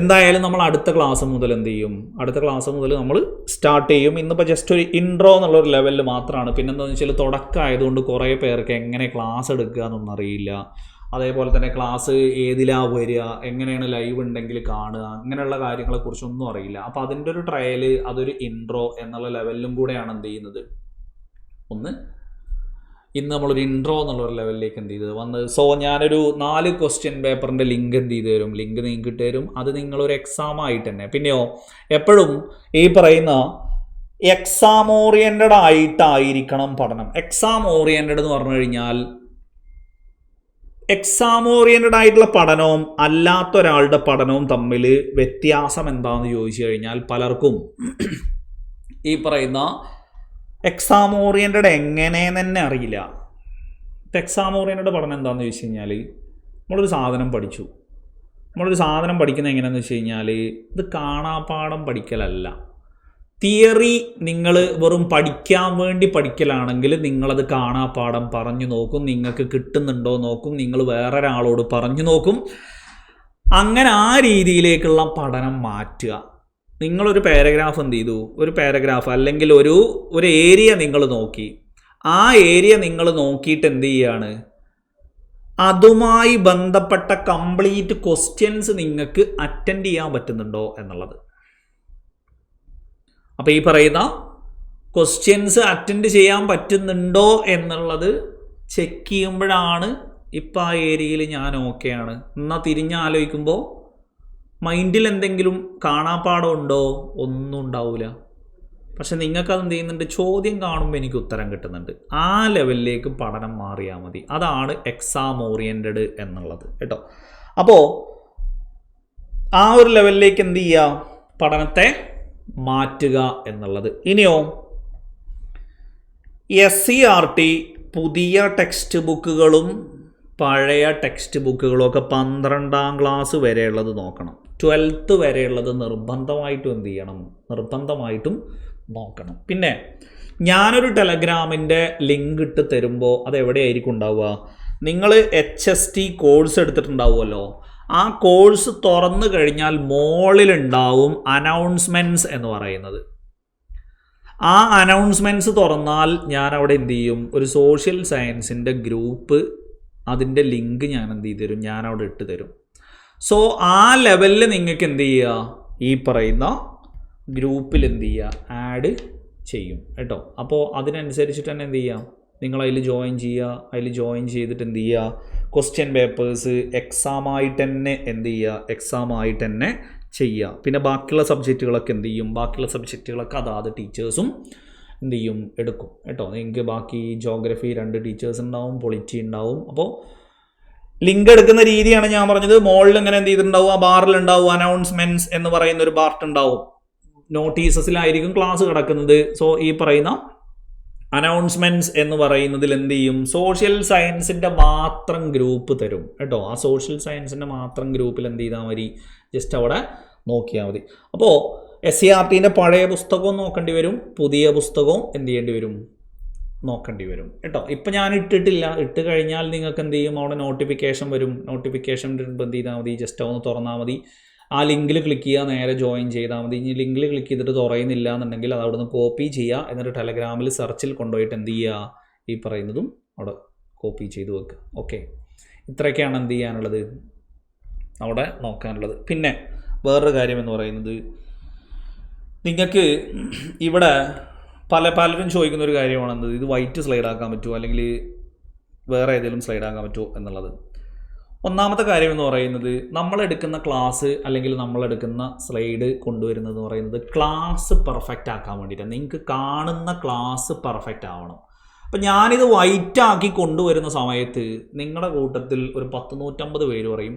S1: എന്തായാലും നമ്മൾ അടുത്ത ക്ലാസ് മുതൽ എന്ത് ചെയ്യും, അടുത്ത ക്ലാസ് മുതൽ നമ്മൾ സ്റ്റാർട്ട് ചെയ്യും. ഇന്നിപ്പോൾ ജസ്റ്റ് ഒരു ഇൻട്രോ എന്നുള്ളൊരു ലെവലിൽ മാത്രമാണ്. പിന്നെന്താണെന്ന് വെച്ചാൽ തുടക്കമായതുകൊണ്ട് കുറേ പേർക്ക് എങ്ങനെ ക്ലാസ് എടുക്കുക എന്നൊന്നും അറിയില്ല. അതേപോലെ തന്നെ ക്ലാസ് ഏതിലാണ് വരിക, എങ്ങനെയാണ് ലൈവ് ഉണ്ടെങ്കിൽ കാണുക, അങ്ങനെയുള്ള കാര്യങ്ങളെക്കുറിച്ചൊന്നും അറിയില്ല. അപ്പോൾ അതിൻ്റെ ഒരു ട്രയൽ, അതൊരു ഇൻട്രോ എന്നുള്ള ലെവലിലും കൂടെയാണ് എന്ത് ചെയ്യുന്നത്, ഇന്ന് നമ്മളൊരു ഇൻട്രോ എന്നുള്ളൊരു ലെവലിലേക്ക് എന്ത് ചെയ്ത് വന്നത്. സോ ഞാനൊരു 4 ക്വസ്റ്റ്യൻ പേപ്പറിൻ്റെ ലിങ്ക് എന്ത് ചെയ്ത് തരും, ലിങ്ക് നിങ്ങൾക്ക് ഇട്ട് തരും. അത് നിങ്ങളൊരു എക്സാം ആയിട്ട് തന്നെ. പിന്നെയോ എപ്പോഴും ഈ പറയുന്ന എക്സാം ഓറിയൻറ്റഡ് ആയിട്ടായിരിക്കണം പഠനം. എക്സാം ഓറിയൻറ്റഡ് എന്ന് പറഞ്ഞു കഴിഞ്ഞാൽ എക്സാം ഓറിയൻറ്റഡ് ആയിട്ടുള്ള പഠനവും അല്ലാത്തൊരാളുടെ പഠനവും തമ്മിൽ വ്യത്യാസം എന്താണെന്ന് ചോദിച്ചു കഴിഞ്ഞാൽ പലർക്കും ഈ പറയുന്ന എക്സാം ഓറിയൻറ്റഡ് എങ്ങനെയെന്ന് തന്നെ അറിയില്ല. എക്സാം ഓറിയൻറ്റഡ് പഠനം എന്താണെന്ന് ചോദിച്ചു കഴിഞ്ഞാൽ നമ്മളൊരു സാധനം പഠിച്ചു. നമ്മളൊരു സാധനം പഠിക്കുന്നത് എങ്ങനെയാണെന്ന് വെച്ച് കഴിഞ്ഞാൽ ഇത് കാണാപ്പാഠം പഠിക്കലല്ല. തിയറി നിങ്ങൾ വെറും പഠിക്കാൻ വേണ്ടി പഠിക്കലാണെങ്കിൽ നിങ്ങളത് കാണാപ്പാഠം പറഞ്ഞു നോക്കും, നിങ്ങൾക്ക് കിട്ടുന്നുണ്ടോ നോക്കും, നിങ്ങൾ വേറൊരാളോട് പറഞ്ഞു നോക്കും. അങ്ങനെ ആ രീതിയിലേക്കുള്ള പഠനം മാറ്റുക. നിങ്ങളൊരു പാരഗ്രാഫ് എന്ത് ചെയ്തു, ഒരു പാരഗ്രാഫ് അല്ലെങ്കിൽ ഒരു ഏരിയ നിങ്ങൾ നോക്കി. ആ ഏരിയ നിങ്ങൾ നോക്കിയിട്ട് എന്ത് ചെയ്യാണ്, അതുമായി ബന്ധപ്പെട്ട കംപ്ലീറ്റ് ക്വസ്റ്റ്യൻസ് നിങ്ങൾക്ക് അറ്റൻഡ് ചെയ്യാൻ പറ്റുന്നുണ്ടോ എന്നുള്ളത്. അപ്പോൾ ഈ പറയുന്ന ക്വസ്റ്റ്യൻസ് അറ്റൻഡ് ചെയ്യാൻ പറ്റുന്നുണ്ടോ എന്നുള്ളത് ചെക്ക് ചെയ്യുമ്പോഴാണ് ഇപ്പം ആ ഏരിയയിൽ ഞാൻ ഓക്കെയാണ്. എന്നാൽ തിരിഞ്ഞാലോചിക്കുമ്പോൾ മൈൻഡിൽ എന്തെങ്കിലും കാണാപ്പാടം ഉണ്ടോ? ഒന്നും ഉണ്ടാവില്ല. പക്ഷെ നിങ്ങൾക്കത് എന്ത് ചെയ്യുന്നുണ്ട്, ചോദ്യം കാണുമ്പോൾ എനിക്ക് ഉത്തരം കിട്ടുന്നുണ്ട്. ആ ലെവലിലേക്ക് പഠനം മാറിയാൽ മതി. അതാണ് എക്സാം ഓറിയൻറ്റഡ് എന്നുള്ളത് കേട്ടോ. അപ്പോൾ ആ ഒരു ലെവലിലേക്ക് എന്ത് ചെയ്യുക, പഠനത്തെ മാറ്റുക എന്നുള്ളത്. ഇനിയോ SCERT പുതിയ ടെക്സ്റ്റ് ബുക്കുകളും പഴയ ടെക്സ്റ്റ് ബുക്കുകളും ഒക്കെ 12ാം ക്ലാസ് വരെയുള്ളത് നോക്കണം. 12th വരെയുള്ളത് നിർബന്ധമായിട്ടും എന്ത് ചെയ്യണം, നിർബന്ധമായിട്ടും നോക്കണം. പിന്നെ ഞാനൊരു ടെലഗ്രാമിൻ്റെ ലിങ്ക് ഇട്ട് തരുമ്പോൾ അത് എവിടെയായിരിക്കും ഉണ്ടാവുക, നിങ്ങൾ HST കോഴ്സ് എടുത്തിട്ടുണ്ടാവുമല്ലോ, ആ കോഴ്സ് തുറന്നു കഴിഞ്ഞാൽ മോളിലുണ്ടാവും അനൗൺസ്മെൻറ്റ്സ് എന്ന് പറയുന്നത്. ആ അനൗൺസ്മെൻറ്റ്സ് തുറന്നാൽ ഞാൻ അവിടെ എന്ത് ചെയ്യും, ഒരു സോഷ്യൽ സയൻസിൻ്റെ ഗ്രൂപ്പ്, അതിൻ്റെ ലിങ്ക് ഞാൻ എന്ത് ചെയ്ത് തരും, ഞാൻ അവിടെ ഇട്ട് തരും. സോ ആ ലെവലിൽ നിങ്ങൾക്ക് എന്ത് ചെയ്യുക, ഈ പറയുന്ന ഗ്രൂപ്പിൽ എന്ത് ചെയ്യുക, ആഡ് ചെയ്യും കേട്ടോ. അപ്പോൾ അതിനനുസരിച്ചിട്ട് തന്നെ എന്ത് ചെയ്യുക, നിങ്ങൾ അതിൽ ജോയിൻ ചെയ്യുക. അതിൽ ജോയിൻ ചെയ്തിട്ട് എന്ത് ചെയ്യുക, ക്വസ്റ്റ്യൻ പേപ്പേഴ്സ് എക്സാമായിട്ട് തന്നെ എന്ത് ചെയ്യുക, എക്സാമായിട്ട് തന്നെ ചെയ്യുക. പിന്നെ ബാക്കിയുള്ള സബ്ജക്റ്റുകളൊക്കെ എന്ത് ചെയ്യും, ബാക്കിയുള്ള സബ്ജക്റ്റുകളൊക്കെ അതാത് ടീച്ചേഴ്സും എന്ത് ചെയ്യും, എടുക്കും കേട്ടോ. നിങ്ങൾക്ക് ബാക്കി ജോഗ്രഫി 2 ടീച്ചേഴ്സ് ഉണ്ടാവും, പൊളിറ്റി ഉണ്ടാവും. അപ്പോൾ ലിങ്ക് എടുക്കുന്ന രീതിയാണ് ഞാൻ പറഞ്ഞത്. മോളിൽ ഇങ്ങനെ എന്ത് ചെയ്തിട്ടുണ്ടാവും, ആ ബാറിലുണ്ടാവും അനൗൺസ്മെൻറ്റ്സ് എന്ന് പറയുന്ന ഒരു പാർട്ട് ഉണ്ടാവും. നോട്ടീസസിലായിരിക്കും ക്ലാസ് കിടക്കുന്നത്. സോ ഈ പറയുന്ന അനൗൺസ്മെൻറ്റ്സ് എന്ന് പറയുന്നതിൽ എന്ത് ചെയ്യും, സോഷ്യൽ സയൻസിൻ്റെ മാത്രം ഗ്രൂപ്പ് തരും കേട്ടോ. ആ സോഷ്യൽ സയൻസിൻ്റെ മാത്രം ഗ്രൂപ്പിൽ എന്ത് ചെയ്താൽ മതി, ജസ്റ്റ് അവിടെ നോക്കിയാൽ മതി. അപ്പോൾ SCERTൻ്റെ പഴയ പുസ്തകവും നോക്കേണ്ടി വരും, പുതിയ പുസ്തകവും എന്ത് ചെയ്യേണ്ടി വരും, നോക്കേണ്ടി വരും കേട്ടോ. ഇപ്പം ഞാൻ ഇട്ടിട്ടില്ല. ഇട്ട് കഴിഞ്ഞാൽ നിങ്ങൾക്ക് എന്ത് ചെയ്യും, അവിടെ നോട്ടിഫിക്കേഷൻ വരും. നോട്ടിഫിക്കേഷൻ വരുമ്പോൾ എന്ത് ചെയ്താൽ മതി, ജസ്റ്റ് ഒന്ന് തുറന്നാൽ മതി. ആ ലിങ്കിൽ ക്ലിക്ക് ചെയ്യുക, നേരെ ജോയിൻ ചെയ്താൽ മതി. ഇനി ലിങ്കിൽ ക്ലിക്ക് ചെയ്തിട്ട് തുറയുന്നില്ല എന്നുണ്ടെങ്കിൽ അത് അവിടെ നിന്ന് കോപ്പി ചെയ്യുക. എന്നിട്ട് ടെലഗ്രാമിൽ സെർച്ചിൽ കൊണ്ടുപോയിട്ട് എന്ത് ചെയ്യുക, ഈ പറയുന്നതും അവിടെ കോപ്പി ചെയ്ത് വെക്കുക. ഓക്കെ, ഇത്രയൊക്കെയാണ് എന്ത് ചെയ്യാനുള്ളത്, അവിടെ നോക്കാനുള്ളത്. പിന്നെ വേറൊരു കാര്യം എന്ന് പറയുന്നത്, നിങ്ങൾക്ക് ഇവിടെ പലരും ചോദിക്കുന്ന ഒരു കാര്യമാണെന്നത്, ഇത് വൈറ്റ് സ്ലൈഡ് ആക്കാൻ പറ്റുമോ അല്ലെങ്കിൽ വേറെ ഏതെങ്കിലും സ്ലൈഡ് ആക്കാൻ പറ്റുമോ എന്നുള്ളത്. ഒന്നാമത്തെ കാര്യം എന്ന് പറയുന്നത്, നമ്മളെടുക്കുന്ന ക്ലാസ് അല്ലെങ്കിൽ നമ്മളെടുക്കുന്ന സ്ലൈഡ് കൊണ്ടുവരുന്നത് പറയുന്നത് ക്ലാസ് പെർഫെക്റ്റ് ആക്കാൻ വേണ്ടിയിട്ടാണ്. നിങ്ങൾക്ക് കാണുന്ന ക്ലാസ് പെർഫെക്റ്റ് ആവണം. അപ്പം ഞാനിത് വൈറ്റ് ആക്കി കൊണ്ടുവരുന്ന സമയത്ത് നിങ്ങളുടെ കൂട്ടത്തിൽ ഒരു 150 പേര് പറയും,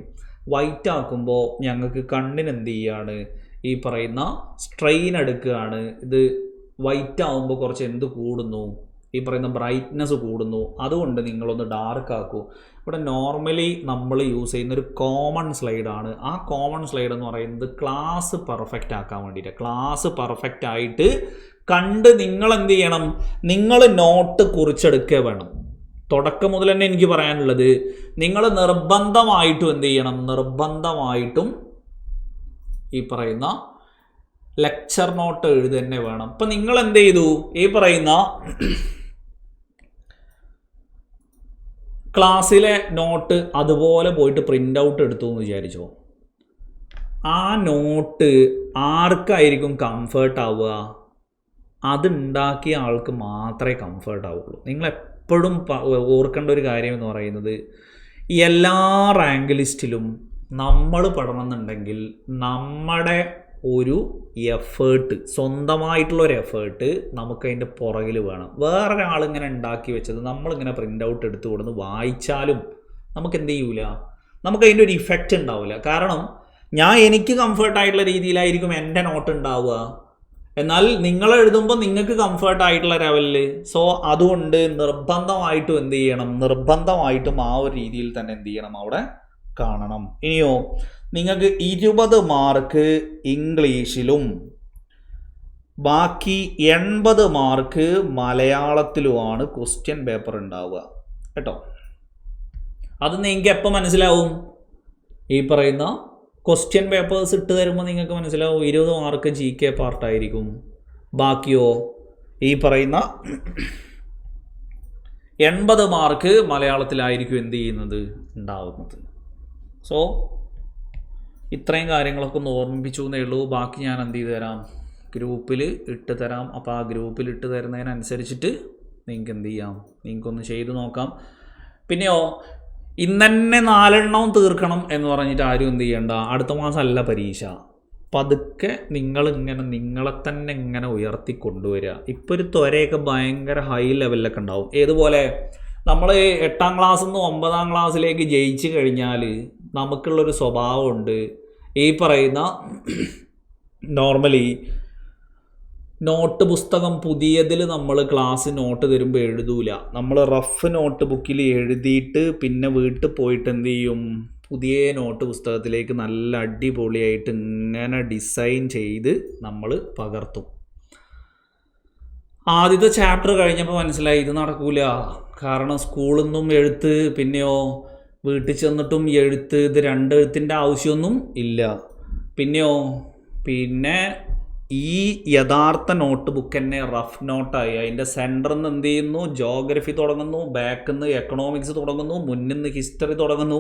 S1: വൈറ്റ് ആക്കുമ്പോൾ ഞങ്ങൾക്ക് കണ്ണിന് എന്ത് ചെയ്യുകയാണ്, ഈ പറയുന്ന സ്ട്രെയിൻ എടുക്കുകയാണ്, ഇത് വൈറ്റ് ആകുമ്പോൾ കുറച്ച് എന്ത് കൂടുന്നു, ഈ പറയുന്ന ബ്രൈറ്റ്നെസ് കൂടുന്നു, അതുകൊണ്ട് നിങ്ങളൊന്ന് ഡാർക്ക് ആക്കൂ. ഇവിടെ നോർമലി നമ്മൾ യൂസ് ചെയ്യുന്ന ഒരു കോമൺ സ്ലൈഡാണ്. ആ കോമൺ സ്ലൈഡ് എന്ന് പറയുന്നത് ക്ലാസ് പെർഫെക്റ്റ് ആക്കാൻ വേണ്ടിയിട്ട്. ക്ലാസ് പെർഫെക്റ്റ് ആയിട്ട് കണ്ട് നിങ്ങൾ എന്ത് ചെയ്യണം, നിങ്ങൾ നോട്ട് കുറിച്ചെടുക്കുക വേണം. തുടക്കം മുതൽ തന്നെ എനിക്ക് പറയാനുള്ളത്, നിങ്ങൾ നിർബന്ധമായിട്ടും എന്ത് ചെയ്യണം, നിർബന്ധമായിട്ടും ഈ പറയുന്ന ലെക്ചർ നോട്ട് എഴുതി തന്നെ വേണം. അപ്പം നിങ്ങൾ എന്ത് ചെയ്തു, ഈ പറയുന്ന ക്ലാസ്സിലെ നോട്ട് അതുപോലെ പോയിട്ട് പ്രിൻ്റ് ഔട്ട് എടുത്തു എന്ന് വിചാരിച്ചോ, ആ നോട്ട് ആർക്കായിരിക്കും കംഫേർട്ട് ആവുക, അതുണ്ടാക്കിയ ആൾക്ക് മാത്രമേ കംഫേർട്ട് ആവുള്ളൂ. നിങ്ങളെപ്പോഴും ഓർക്കേണ്ട ഒരു കാര്യം എന്ന് പറയുന്നത്, എല്ലാ റാങ്ക് ലിസ്റ്റിലും നമ്മൾ പഠണമെന്നുണ്ടെങ്കിൽ നമ്മുടെ ഒരു എഫേർട്ട്, സ്വന്തമായിട്ടുള്ളൊരു എഫേർട്ട് നമുക്കതിൻ്റെ പുറകിൽ വേണം. വേറൊരാളിങ്ങനെ ഉണ്ടാക്കി വെച്ചത് നമ്മളിങ്ങനെ പ്രിൻ്റ് ഔട്ട് എടുത്ത് കൊടുന്ന് വായിച്ചാലും നമുക്ക് എന്ത് ചെയ്യൂല, നമുക്കതിൻ്റെ ഒരു ഇഫക്റ്റ് ഉണ്ടാവില്ല. കാരണം എനിക്ക് കംഫേർട്ടായിട്ടുള്ള രീതിയിലായിരിക്കും എൻ്റെ നോട്ട് ഉണ്ടാവുക, എന്നാൽ നിങ്ങൾ എഴുതുമ്പോൾ നിങ്ങൾക്ക് കംഫേർട്ടായിട്ടുള്ള ലെവലിൽ. സോ അതുകൊണ്ട് നിർബന്ധമായിട്ടും എന്ത് ചെയ്യണം, നിർബന്ധമായിട്ടും ആ ഒരു രീതിയിൽ തന്നെ എന്ത് ചെയ്യണം, അവിടെ കാണണം. ഇനിയോ നിങ്ങൾക്ക് 20 മാർക്ക് ഇംഗ്ലീഷിലും ബാക്കി 80 മാർക്ക് മലയാളത്തിലുമാണ് ക്വസ്റ്റ്യൻ പേപ്പർ ഉണ്ടാവുക കേട്ടോ. അത് നിങ്ങൾക്ക് എപ്പോൾ മനസ്സിലാവും, ഈ പറയുന്ന ക്വസ്റ്റ്യൻ പേപ്പേഴ്സ് ഇട്ട് തരുമ്പോൾ നിങ്ങൾക്ക് മനസ്സിലാവും. 20 മാർക്ക് GK പാർട്ടായിരിക്കും, ബാക്കിയോ ഈ പറയുന്ന 80 മാർക്ക് മലയാളത്തിലായിരിക്കും എന്ത് ചെയ്യുന്നത്, ഉണ്ടാവുന്നത്. സോ ഇത്രയും കാര്യങ്ങളൊക്കെ ഒന്ന് ഓർമ്മിപ്പിച്ചു എന്നേ ഉള്ളൂ. ബാക്കി ഞാൻ എന്ത് ചെയ്തു തരാം, ഗ്രൂപ്പിൽ ഇട്ട് തരാം. അപ്പോൾ ആ ഗ്രൂപ്പിൽ ഇട്ട് തരുന്നതിനനുസരിച്ചിട്ട് നിങ്ങൾക്ക് എന്ത് ചെയ്യാം, നിങ്ങൾക്കൊന്ന് ചെയ്ത് നോക്കാം. പിന്നെയോ ഇന്നെ 4 എണ്ണവും തീർക്കണം എന്ന് പറഞ്ഞിട്ട് ആരും എന്ത് ചെയ്യണ്ട. അടുത്ത മാസമല്ല പരീക്ഷ. പതുക്കെ നിങ്ങളെ തന്നെ ഇങ്ങനെ ഉയർത്തി കൊണ്ടുവരിക. ഇപ്പോൾ ഒരു ത്വരയൊക്കെ ഭയങ്കര ഹൈ ലെവലിലൊക്കെ ഉണ്ടാവും. ഏതുപോലെ നമ്മൾ 8ാം ക്ലാസ്സിൽ നിന്ന് 9ാം ക്ലാസ്സിലേക്ക് ജയിച്ചു കഴിഞ്ഞാൽ നമുക്കുള്ളൊരു സ്വഭാവമുണ്ട്. ഈ പറയുന്ന നോർമലി നോട്ട് പുസ്തകം പുതിയതിൽ നമ്മൾ ക്ലാസ് നോട്ട് തരുമ്പോൾ എഴുതൂല. നമ്മൾ റഫ് നോട്ട് ബുക്കിൽ എഴുതിയിട്ട് പിന്നെ വീട്ടിൽ പോയിട്ട് എന്ത് ചെയ്യും, പുതിയ നോട്ട് പുസ്തകത്തിലേക്ക് നല്ല അടിപൊളിയായിട്ട് ഇങ്ങനെ ഡിസൈൻ ചെയ്ത് നമ്മൾ പകർത്തും. ആദ്യത്തെ ചാപ്റ്റർ കഴിഞ്ഞപ്പോൾ മനസ്സിലായി ഇത് നടക്കൂല. കാരണം സ്കൂളിൽ നിന്നും എഴുത്ത്, പിന്നെയോ വീട്ടിൽ ചെന്നിട്ടും എഴുത്ത്, ഇത് 2 എഴുത്തിൻ്റെ ആവശ്യമൊന്നും ഇല്ല. പിന്നെ ഈ യഥാർത്ഥ നോട്ട് ബുക്ക് തന്നെ റഫ് നോട്ടായി. അതിൻ്റെ സെൻറ്ററിൽ നിന്ന് എന്ത് ചെയ്യുന്നു, ജോഗ്രഫി തുടങ്ങുന്നു, ബാക്കിൽ നിന്ന് എക്കണോമിക്സ് തുടങ്ങുന്നു, മുന്നിൽ നിന്ന് ഹിസ്റ്ററി തുടങ്ങുന്നു.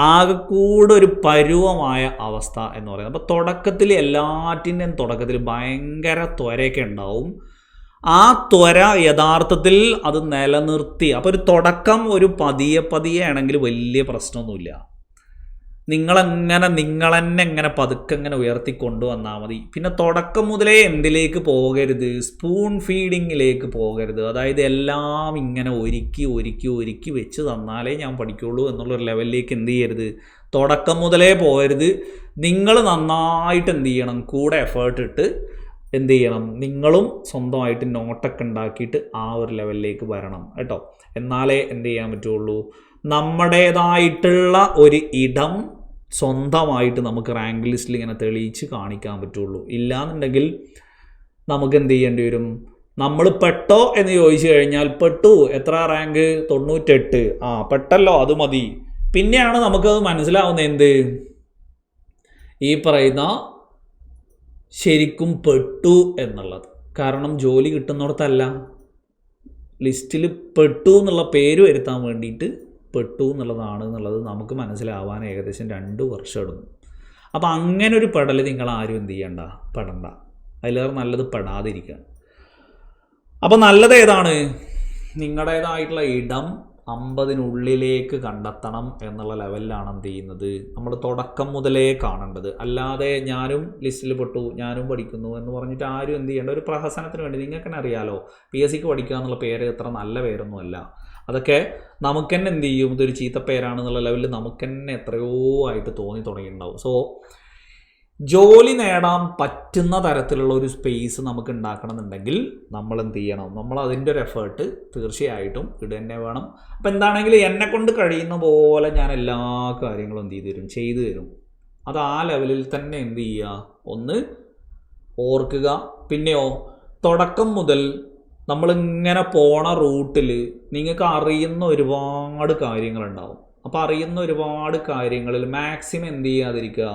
S1: ആകെ കൂടെ ഒരു പരുവമായ അവസ്ഥ എന്ന് പറയുന്നത്. അപ്പോൾ തുടക്കത്തിൽ എല്ലാറ്റിൻ്റെയും തുടക്കത്തിൽ ഭയങ്കര ത്വരയൊക്കെ ഉണ്ടാവും. ആ ത്വര യഥാർത്ഥത്തിൽ അത് നിലനിർത്തി. അപ്പോൾ ഒരു തുടക്കം ഒരു പതിയെ ആണെങ്കിൽ വലിയ പ്രശ്നമൊന്നുമില്ല. നിങ്ങളെന്നെ ഇങ്ങനെ പതുക്കെ ഇങ്ങനെ ഉയർത്തിക്കൊണ്ടുവന്നാൽ മതി. പിന്നെ തുടക്കം മുതലേ എന്തിലേക്ക് പോകരുത്, സ്പൂൺ ഫീഡിങ്ങിലേക്ക് പോകരുത്. അതായത് എല്ലാം ഇങ്ങനെ ഒരുക്കി വെച്ച് തന്നാലേ ഞാൻ പഠിക്കുള്ളൂ എന്നുള്ളൊരു ലെവലിലേക്ക് എന്ത് ചെയ്യരുത്, തുടക്കം മുതലേ പോകരുത്. നിങ്ങൾ നന്നായിട്ട് എന്ത് ചെയ്യണം, കൂടെ എഫേർട്ട് ഇട്ട് എന്ത് ചെയ്യണം, നിങ്ങളും സ്വന്തമായിട്ട് നോട്ടൊക്കെ ഉണ്ടാക്കിയിട്ട് ആ ഒരു ലെവലിലേക്ക് വരണം കേട്ടോ. എന്നാലേ എന്ത് ചെയ്യാൻ പറ്റുള്ളൂ, നമ്മുടേതായിട്ടുള്ള ഒരു ഇടം സ്വന്തമായിട്ട് നമുക്ക് റാങ്ക് ലിസ്റ്റിൽ ഇങ്ങനെ തെളിയിച്ച് കാണിക്കാൻ പറ്റുള്ളൂ. ഇല്ലയെന്നുണ്ടെങ്കിൽ നമുക്ക് എന്ത് ചെയ്യേണ്ടി വരും, നമ്മൾ പെട്ടോ എന്ന് ചോദിച്ചു കഴിഞ്ഞാൽ പെട്ടു, എത്ര റാങ്ക് 98, പെട്ടല്ലോ അത് മതി. പിന്നെയാണ് നമുക്കത് മനസ്സിലാവുന്നത് എന്ത്, ഈ പറയുന്ന ശരിക്കും പെട്ടു എന്നുള്ളത്. കാരണം ജോലി കിട്ടുന്നിടത്തല്ല, ലിസ്റ്റിൽ പെട്ടു എന്നുള്ള പേര് വരുത്താൻ വേണ്ടിയിട്ട് പെട്ടു എന്നുള്ളതാണ് എന്നുള്ളത് നമുക്ക് മനസ്സിലാവാൻ ഏകദേശം 2 വർഷം എടുക്കും. അപ്പോൾ അങ്ങനെ ഒരു പെടൽ നിങ്ങൾ ആരും എന്ത് ചെയ്യണ്ട, പെടണ്ട. അതിലേറെ നല്ലത് പെടാതിരിക്കുക. അപ്പോൾ നല്ലത് ഏതാണ്, നിങ്ങളുടേതായിട്ടുള്ള ഇടം 50-നുള്ളിലേക്ക് കണ്ടെത്തണം എന്നുള്ള ലെവലിലാണ് എന്ത് ചെയ്യുന്നത്, നമ്മൾ തുടക്കം മുതലേ കാണേണ്ടത്. അല്ലാതെ ഞാനും ലിസ്റ്റിൽ പെട്ടു, ഞാനും പഠിക്കുന്നു എന്ന് പറഞ്ഞിട്ട് ആരും എന്ത് ചെയ്യേണ്ട, ഒരു പ്രഹസനത്തിന് വേണ്ടി. നിങ്ങൾക്ക് തന്നെ അറിയാലോ PSCക്ക് പഠിക്കുക എന്നുള്ള പേര് അത്ര നല്ല പേരൊന്നുമല്ല. അതൊക്കെ നമുക്ക് തന്നെ എന്ത് ചെയ്യും, ഇതൊരു ചീത്തപ്പേരാണെന്നുള്ള ലെവലിൽ നമുക്ക് തന്നെ എത്രയോ ആയിട്ട് തോന്നി തുടങ്ങിയിട്ടുണ്ടാവും. സോ ജോലി നേടാൻ പറ്റുന്ന തരത്തിലുള്ള ഒരു സ്പേസ് നമുക്ക് ഉണ്ടാക്കണമെന്നുണ്ടെങ്കിൽ നമ്മൾ എന്ത് ചെയ്യണം, നമ്മൾ അതിൻ്റെ ഒരു എഫേർട്ട് തീർച്ചയായിട്ടും ഇടുക തന്നെ വേണം. അപ്പോൾ എന്താണെങ്കിലും എന്നെക്കൊണ്ട് കഴിയുന്ന പോലെ ഞാൻ എല്ലാ കാര്യങ്ങളും എന്ത് ചെയ്തു തരും. അത് ആ ലെവലിൽ തന്നെ എന്ത് ചെയ്യുക, ഒന്ന് ഓർക്കുക. പിന്നെയോ തുടക്കം മുതൽ നമ്മളിങ്ങനെ പോണ റൂട്ടിൽ നിങ്ങൾക്ക് അറിയുന്ന ഒരുപാട് കാര്യങ്ങളുണ്ടാവും. അപ്പോൾ അറിയുന്ന ഒരുപാട് കാര്യങ്ങളിൽ മാക്സിമം എന്ത് ചെയ്യാതിരിക്കുക,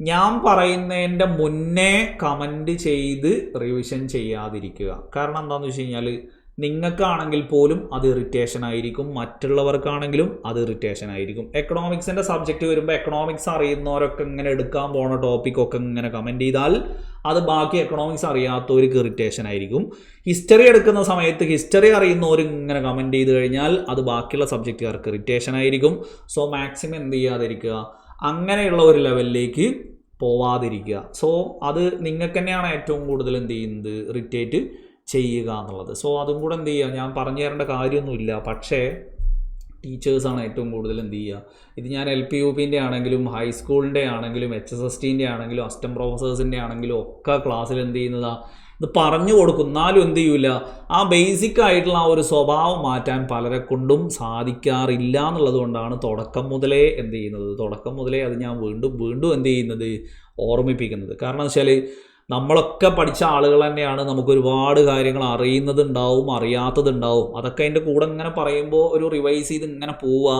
S1: ഞാൻ പറയുന്നതിൻ്റെ മുന്നേ കമൻറ്റ് ചെയ്ത് റിവിഷൻ ചെയ്യാതിരിക്കുക. കാരണം എന്താണെന്ന് വെച്ച് കഴിഞ്ഞാൽ നിങ്ങൾക്കാണെങ്കിൽ പോലും അത് ഇറിറ്റേഷൻ ആയിരിക്കും, മറ്റുള്ളവർക്കാണെങ്കിലും അത് ഇറിറ്റേഷൻ ആയിരിക്കും. എക്കണോമിക്സിൻ്റെ സബ്ജക്റ്റ് വരുമ്പോൾ എക്കണോമിക്സ് അറിയുന്നവരൊക്കെ ഇങ്ങനെ എടുക്കാൻ പോണ ടോപ്പിക്കൊക്കെ ഇങ്ങനെ കമൻറ്റ് ചെയ്താൽ അത് ബാക്കി എക്കണോമിക്സ് അറിയാത്തവർക്ക് ഇറിറ്റേഷൻ ആയിരിക്കും. ഹിസ്റ്ററി എടുക്കുന്ന സമയത്ത് ഹിസ്റ്ററി അറിയുന്നവർ ഇങ്ങനെ കമൻറ്റ് ചെയ്ത് കഴിഞ്ഞാൽ അത് ബാക്കിയുള്ള സബ്ജക്റ്റുകാർക്ക് ഇറിറ്റേഷൻ ആയിരിക്കും. സോ മാക്സിമം എന്ത് ചെയ്യാതിരിക്കുക, അങ്ങനെയുള്ള ഒരു ലെവലിലേക്ക് പോവാതിരിക്കുക. സോ അത് നിങ്ങൾക്ക് തന്നെയാണ് ഏറ്റവും കൂടുതൽ എന്ത് ചെയ്യുന്നത്, ഇറിറ്റേറ്റ് ചെയ്യുക എന്നുള്ളത്. സോ അതും കൂടെ എന്ത് ചെയ്യുക, ഞാൻ പറഞ്ഞു തരേണ്ട കാര്യമൊന്നുമില്ല. പക്ഷേ ടീച്ചേഴ്സാണ് ഏറ്റവും കൂടുതൽ എന്ത് ചെയ്യുക, ഇത് ഞാൻ LP UPൻ്റെ ആണെങ്കിലും ഹൈസ്കൂളിൻ്റെ ആണെങ്കിലും HSSTൻ്റെ ആണെങ്കിലും അസിസ്റ്റന്റ് പ്രൊഫസേഴ്സിൻ്റെ ആണെങ്കിലും ഒക്കെ ക്ലാസ്സിൽ എന്ത് ചെയ്യുന്നതാണ്, ഇത് പറഞ്ഞു കൊടുക്കും. എന്നാലും എന്ത് ചെയ്യൂല, ആ ബേസിക് ആയിട്ടുള്ള ആ ഒരു സ്വഭാവം മാറ്റാൻ പലരെ കൊണ്ടും സാധിക്കാറില്ല എന്നുള്ളത് കൊണ്ടാണ് തുടക്കം മുതലേ എന്ത് ചെയ്യുന്നത്, തുടക്കം മുതലേ അത് ഞാൻ വീണ്ടും എന്ത് ചെയ്യുന്നത്, ഓർമ്മിപ്പിക്കുന്നത്. കാരണം വെച്ചാൽ നമ്മളൊക്കെ പഠിച്ച ആളുകൾ തന്നെയാണ്, നമുക്ക് ഒരുപാട് കാര്യങ്ങൾ അറിയുന്നതുണ്ടാവും, അറിയാത്തതുണ്ടാവും. അതൊക്കെ അതിൻ്റെ കൂടെ ഇങ്ങനെ പറയുമ്പോൾ ഒരു റിവൈസ് ചെയ്ത് ഇങ്ങനെ പോവുക.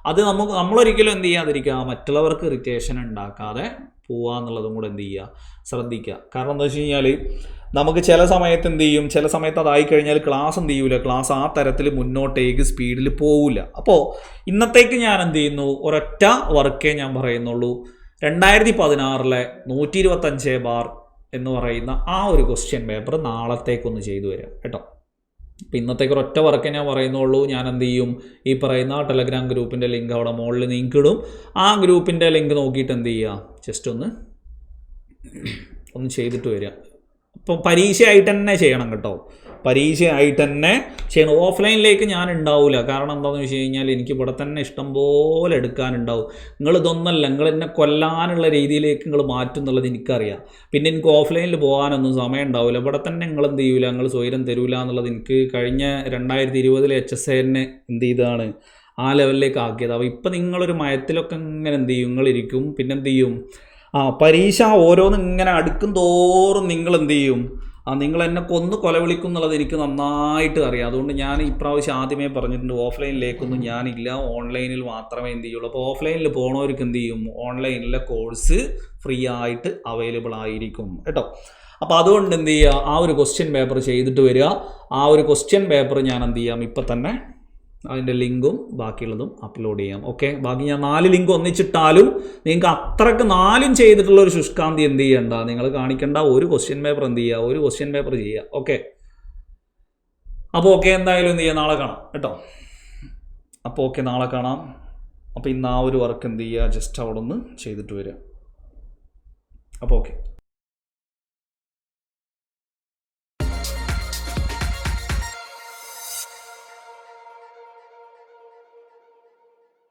S1: അത് നമ്മളൊരിക്കലും എന്ത് ചെയ്യാതിരിക്കുക, മറ്റുള്ളവർക്ക് ഇറിറ്റേഷൻ ഉണ്ടാക്കാതെ പോവുക എന്നുള്ളതും കൂടെ എന്ത് ചെയ്യുക, ശ്രദ്ധിക്കുക. കാരണം എന്താ വെച്ച് കഴിഞ്ഞാൽ നമുക്ക് ചില സമയത്ത് എന്ത് ചെയ്യും, ചില സമയത്ത് അതായി കഴിഞ്ഞാൽ ക്ലാസ് എന്ത് ചെയ്യൂല, ക്ലാസ് ആ തരത്തിൽ മുന്നോട്ടേക്ക് സ്പീഡിൽ പോവില്ല. അപ്പോൾ ഇന്നത്തേക്ക് ഞാൻ എന്ത് ചെയ്യുന്നു, ഒരൊറ്റ വർക്കേ ഞാൻ പറയുന്നുള്ളൂ. 2016 125 എന്ന് പറയുന്ന ആ ഒരു ക്വസ്റ്റ്യൻ പേപ്പർ നാളത്തേക്കൊന്ന് ചെയ്തു വരാം കേട്ടോ. അപ്പം ഇന്നത്തേക്ക് ഒറ്റ വർക്ക് ഞാൻ പറയുന്നുള്ളൂ. ഞാൻ എന്ത് ചെയ്യും, ഈ പറയുന്ന ടെലഗ്രാം ഗ്രൂപ്പിൻ്റെ ലിങ്ക് അവിടെ മുകളിൽ നിങ്ങൾക്ക് ഇടും. ആ ഗ്രൂപ്പിൻ്റെ ലിങ്ക് നോക്കിയിട്ട് എന്ത് ചെയ്യുക, ജസ്റ്റ് ഒന്ന് ചെയ്തിട്ട് വരിക. അപ്പം പരീക്ഷയായിട്ട് തന്നെ ചെയ്യണം കേട്ടോ, പരീക്ഷയായിട്ട് തന്നെ ചെയ്യണം. ഓഫ്ലൈനിലേക്ക് ഞാൻ ഉണ്ടാവില്ല. കാരണം എന്താണെന്ന് വെച്ച് കഴിഞ്ഞാൽ എനിക്ക് ഇവിടെ തന്നെ ഇഷ്ടം പോലെ എടുക്കാനുണ്ടാവും. നിങ്ങളിതൊന്നല്ല, നിങ്ങൾ എന്നെ കൊല്ലാനുള്ള രീതിയിലേക്ക് നിങ്ങൾ മാറ്റും എന്നുള്ളത് എനിക്കറിയാം. പിന്നെ എനിക്ക് ഓഫ്ലൈനിൽ പോകാനൊന്നും സമയം ഉണ്ടാവില്ല. ഇവിടെ തന്നെ നിങ്ങൾ എന്ത് ചെയ്യൂല, നിങ്ങൾ സ്വൈരം തരൂല എന്നുള്ളത് എനിക്ക് കഴിഞ്ഞ 2020 HSN എന്ത് ചെയ്തതാണ്, ആ ലെവലിലേക്ക് ആക്കിയത്. അപ്പോൾ ഇപ്പം നിങ്ങളൊരു മയത്തിലൊക്കെ ഇങ്ങനെ എന്ത് ചെയ്യും, നിങ്ങളിരിക്കും. പിന്നെ എന്ത് ചെയ്യും, പരീക്ഷ ഓരോന്ന് ഇങ്ങനെ അടുക്കും തോറും നിങ്ങൾ എന്ത് ചെയ്യും, നിങ്ങൾ എന്നെ കൊന്നു കൊല വിളിക്കും എന്നുള്ളത് എനിക്ക് നന്നായിട്ട് അറിയാം. അതുകൊണ്ട് ഞാൻ ഇപ്രാവശ്യം ആദ്യമേ പറഞ്ഞിട്ടുണ്ട്, ഓഫ്ലൈനിലേക്കൊന്നും ഞാനില്ല, ഓൺലൈനിൽ മാത്രമേ എന്ത് ചെയ്യുള്ളൂ. അപ്പോൾ ഓഫ്ലൈനിൽ പോകണവർക്ക് എന്ത് ചെയ്യും, ഓൺലൈനിലെ കോഴ്സ് ഫ്രീ ആയിട്ട് അവൈലബിൾ ആയിരിക്കും കേട്ടോ. അപ്പോൾ അതുകൊണ്ട് എന്ത് ചെയ്യുക, ആ ഒരു ക്വസ്റ്റ്യൻ പേപ്പർ ചെയ്തിട്ട് വരിക. ആ ഒരു ക്വസ്റ്റ്യൻ പേപ്പർ ഞാൻ എന്ത് ചെയ്യാം, ഇപ്പം തന്നെ അതിൻ്റെ ലിങ്കും ബാക്കിയുള്ളതും അപ്ലോഡ് ചെയ്യാം. ഓക്കെ, ബാക്കി ഞാൻ 4 ലിങ്ക് ഒന്നിച്ചിട്ടാലും നിങ്ങൾക്ക് അത്രയ്ക്ക് 4ഉം ചെയ്തിട്ടുള്ള ഒരു ശുഷ്കാന്തി എന്ത് ചെയ്യണ്ട, നിങ്ങൾ കാണിക്കേണ്ട. ഒരു ക്വസ്റ്റ്യൻ പേപ്പർ എന്ത് ചെയ്യുക, ഒരു ക്വസ്റ്റ്യൻ പേപ്പർ ചെയ്യുക. ഓക്കെ, അപ്പോൾ ഓക്കെ, എന്തായാലും എന്ത് ചെയ്യുക, നാളെ കാണാം കേട്ടോ. അപ്പോൾ ഓക്കെ, നാളെ കാണാം. അപ്പോൾ ഇന്ന് ആ ഒരു വർക്ക് എന്ത് ചെയ്യുക, ജസ്റ്റ് അവിടെ ഒന്ന് ചെയ്തിട്ട് വരിക. അപ്പോൾ ഓക്കെ.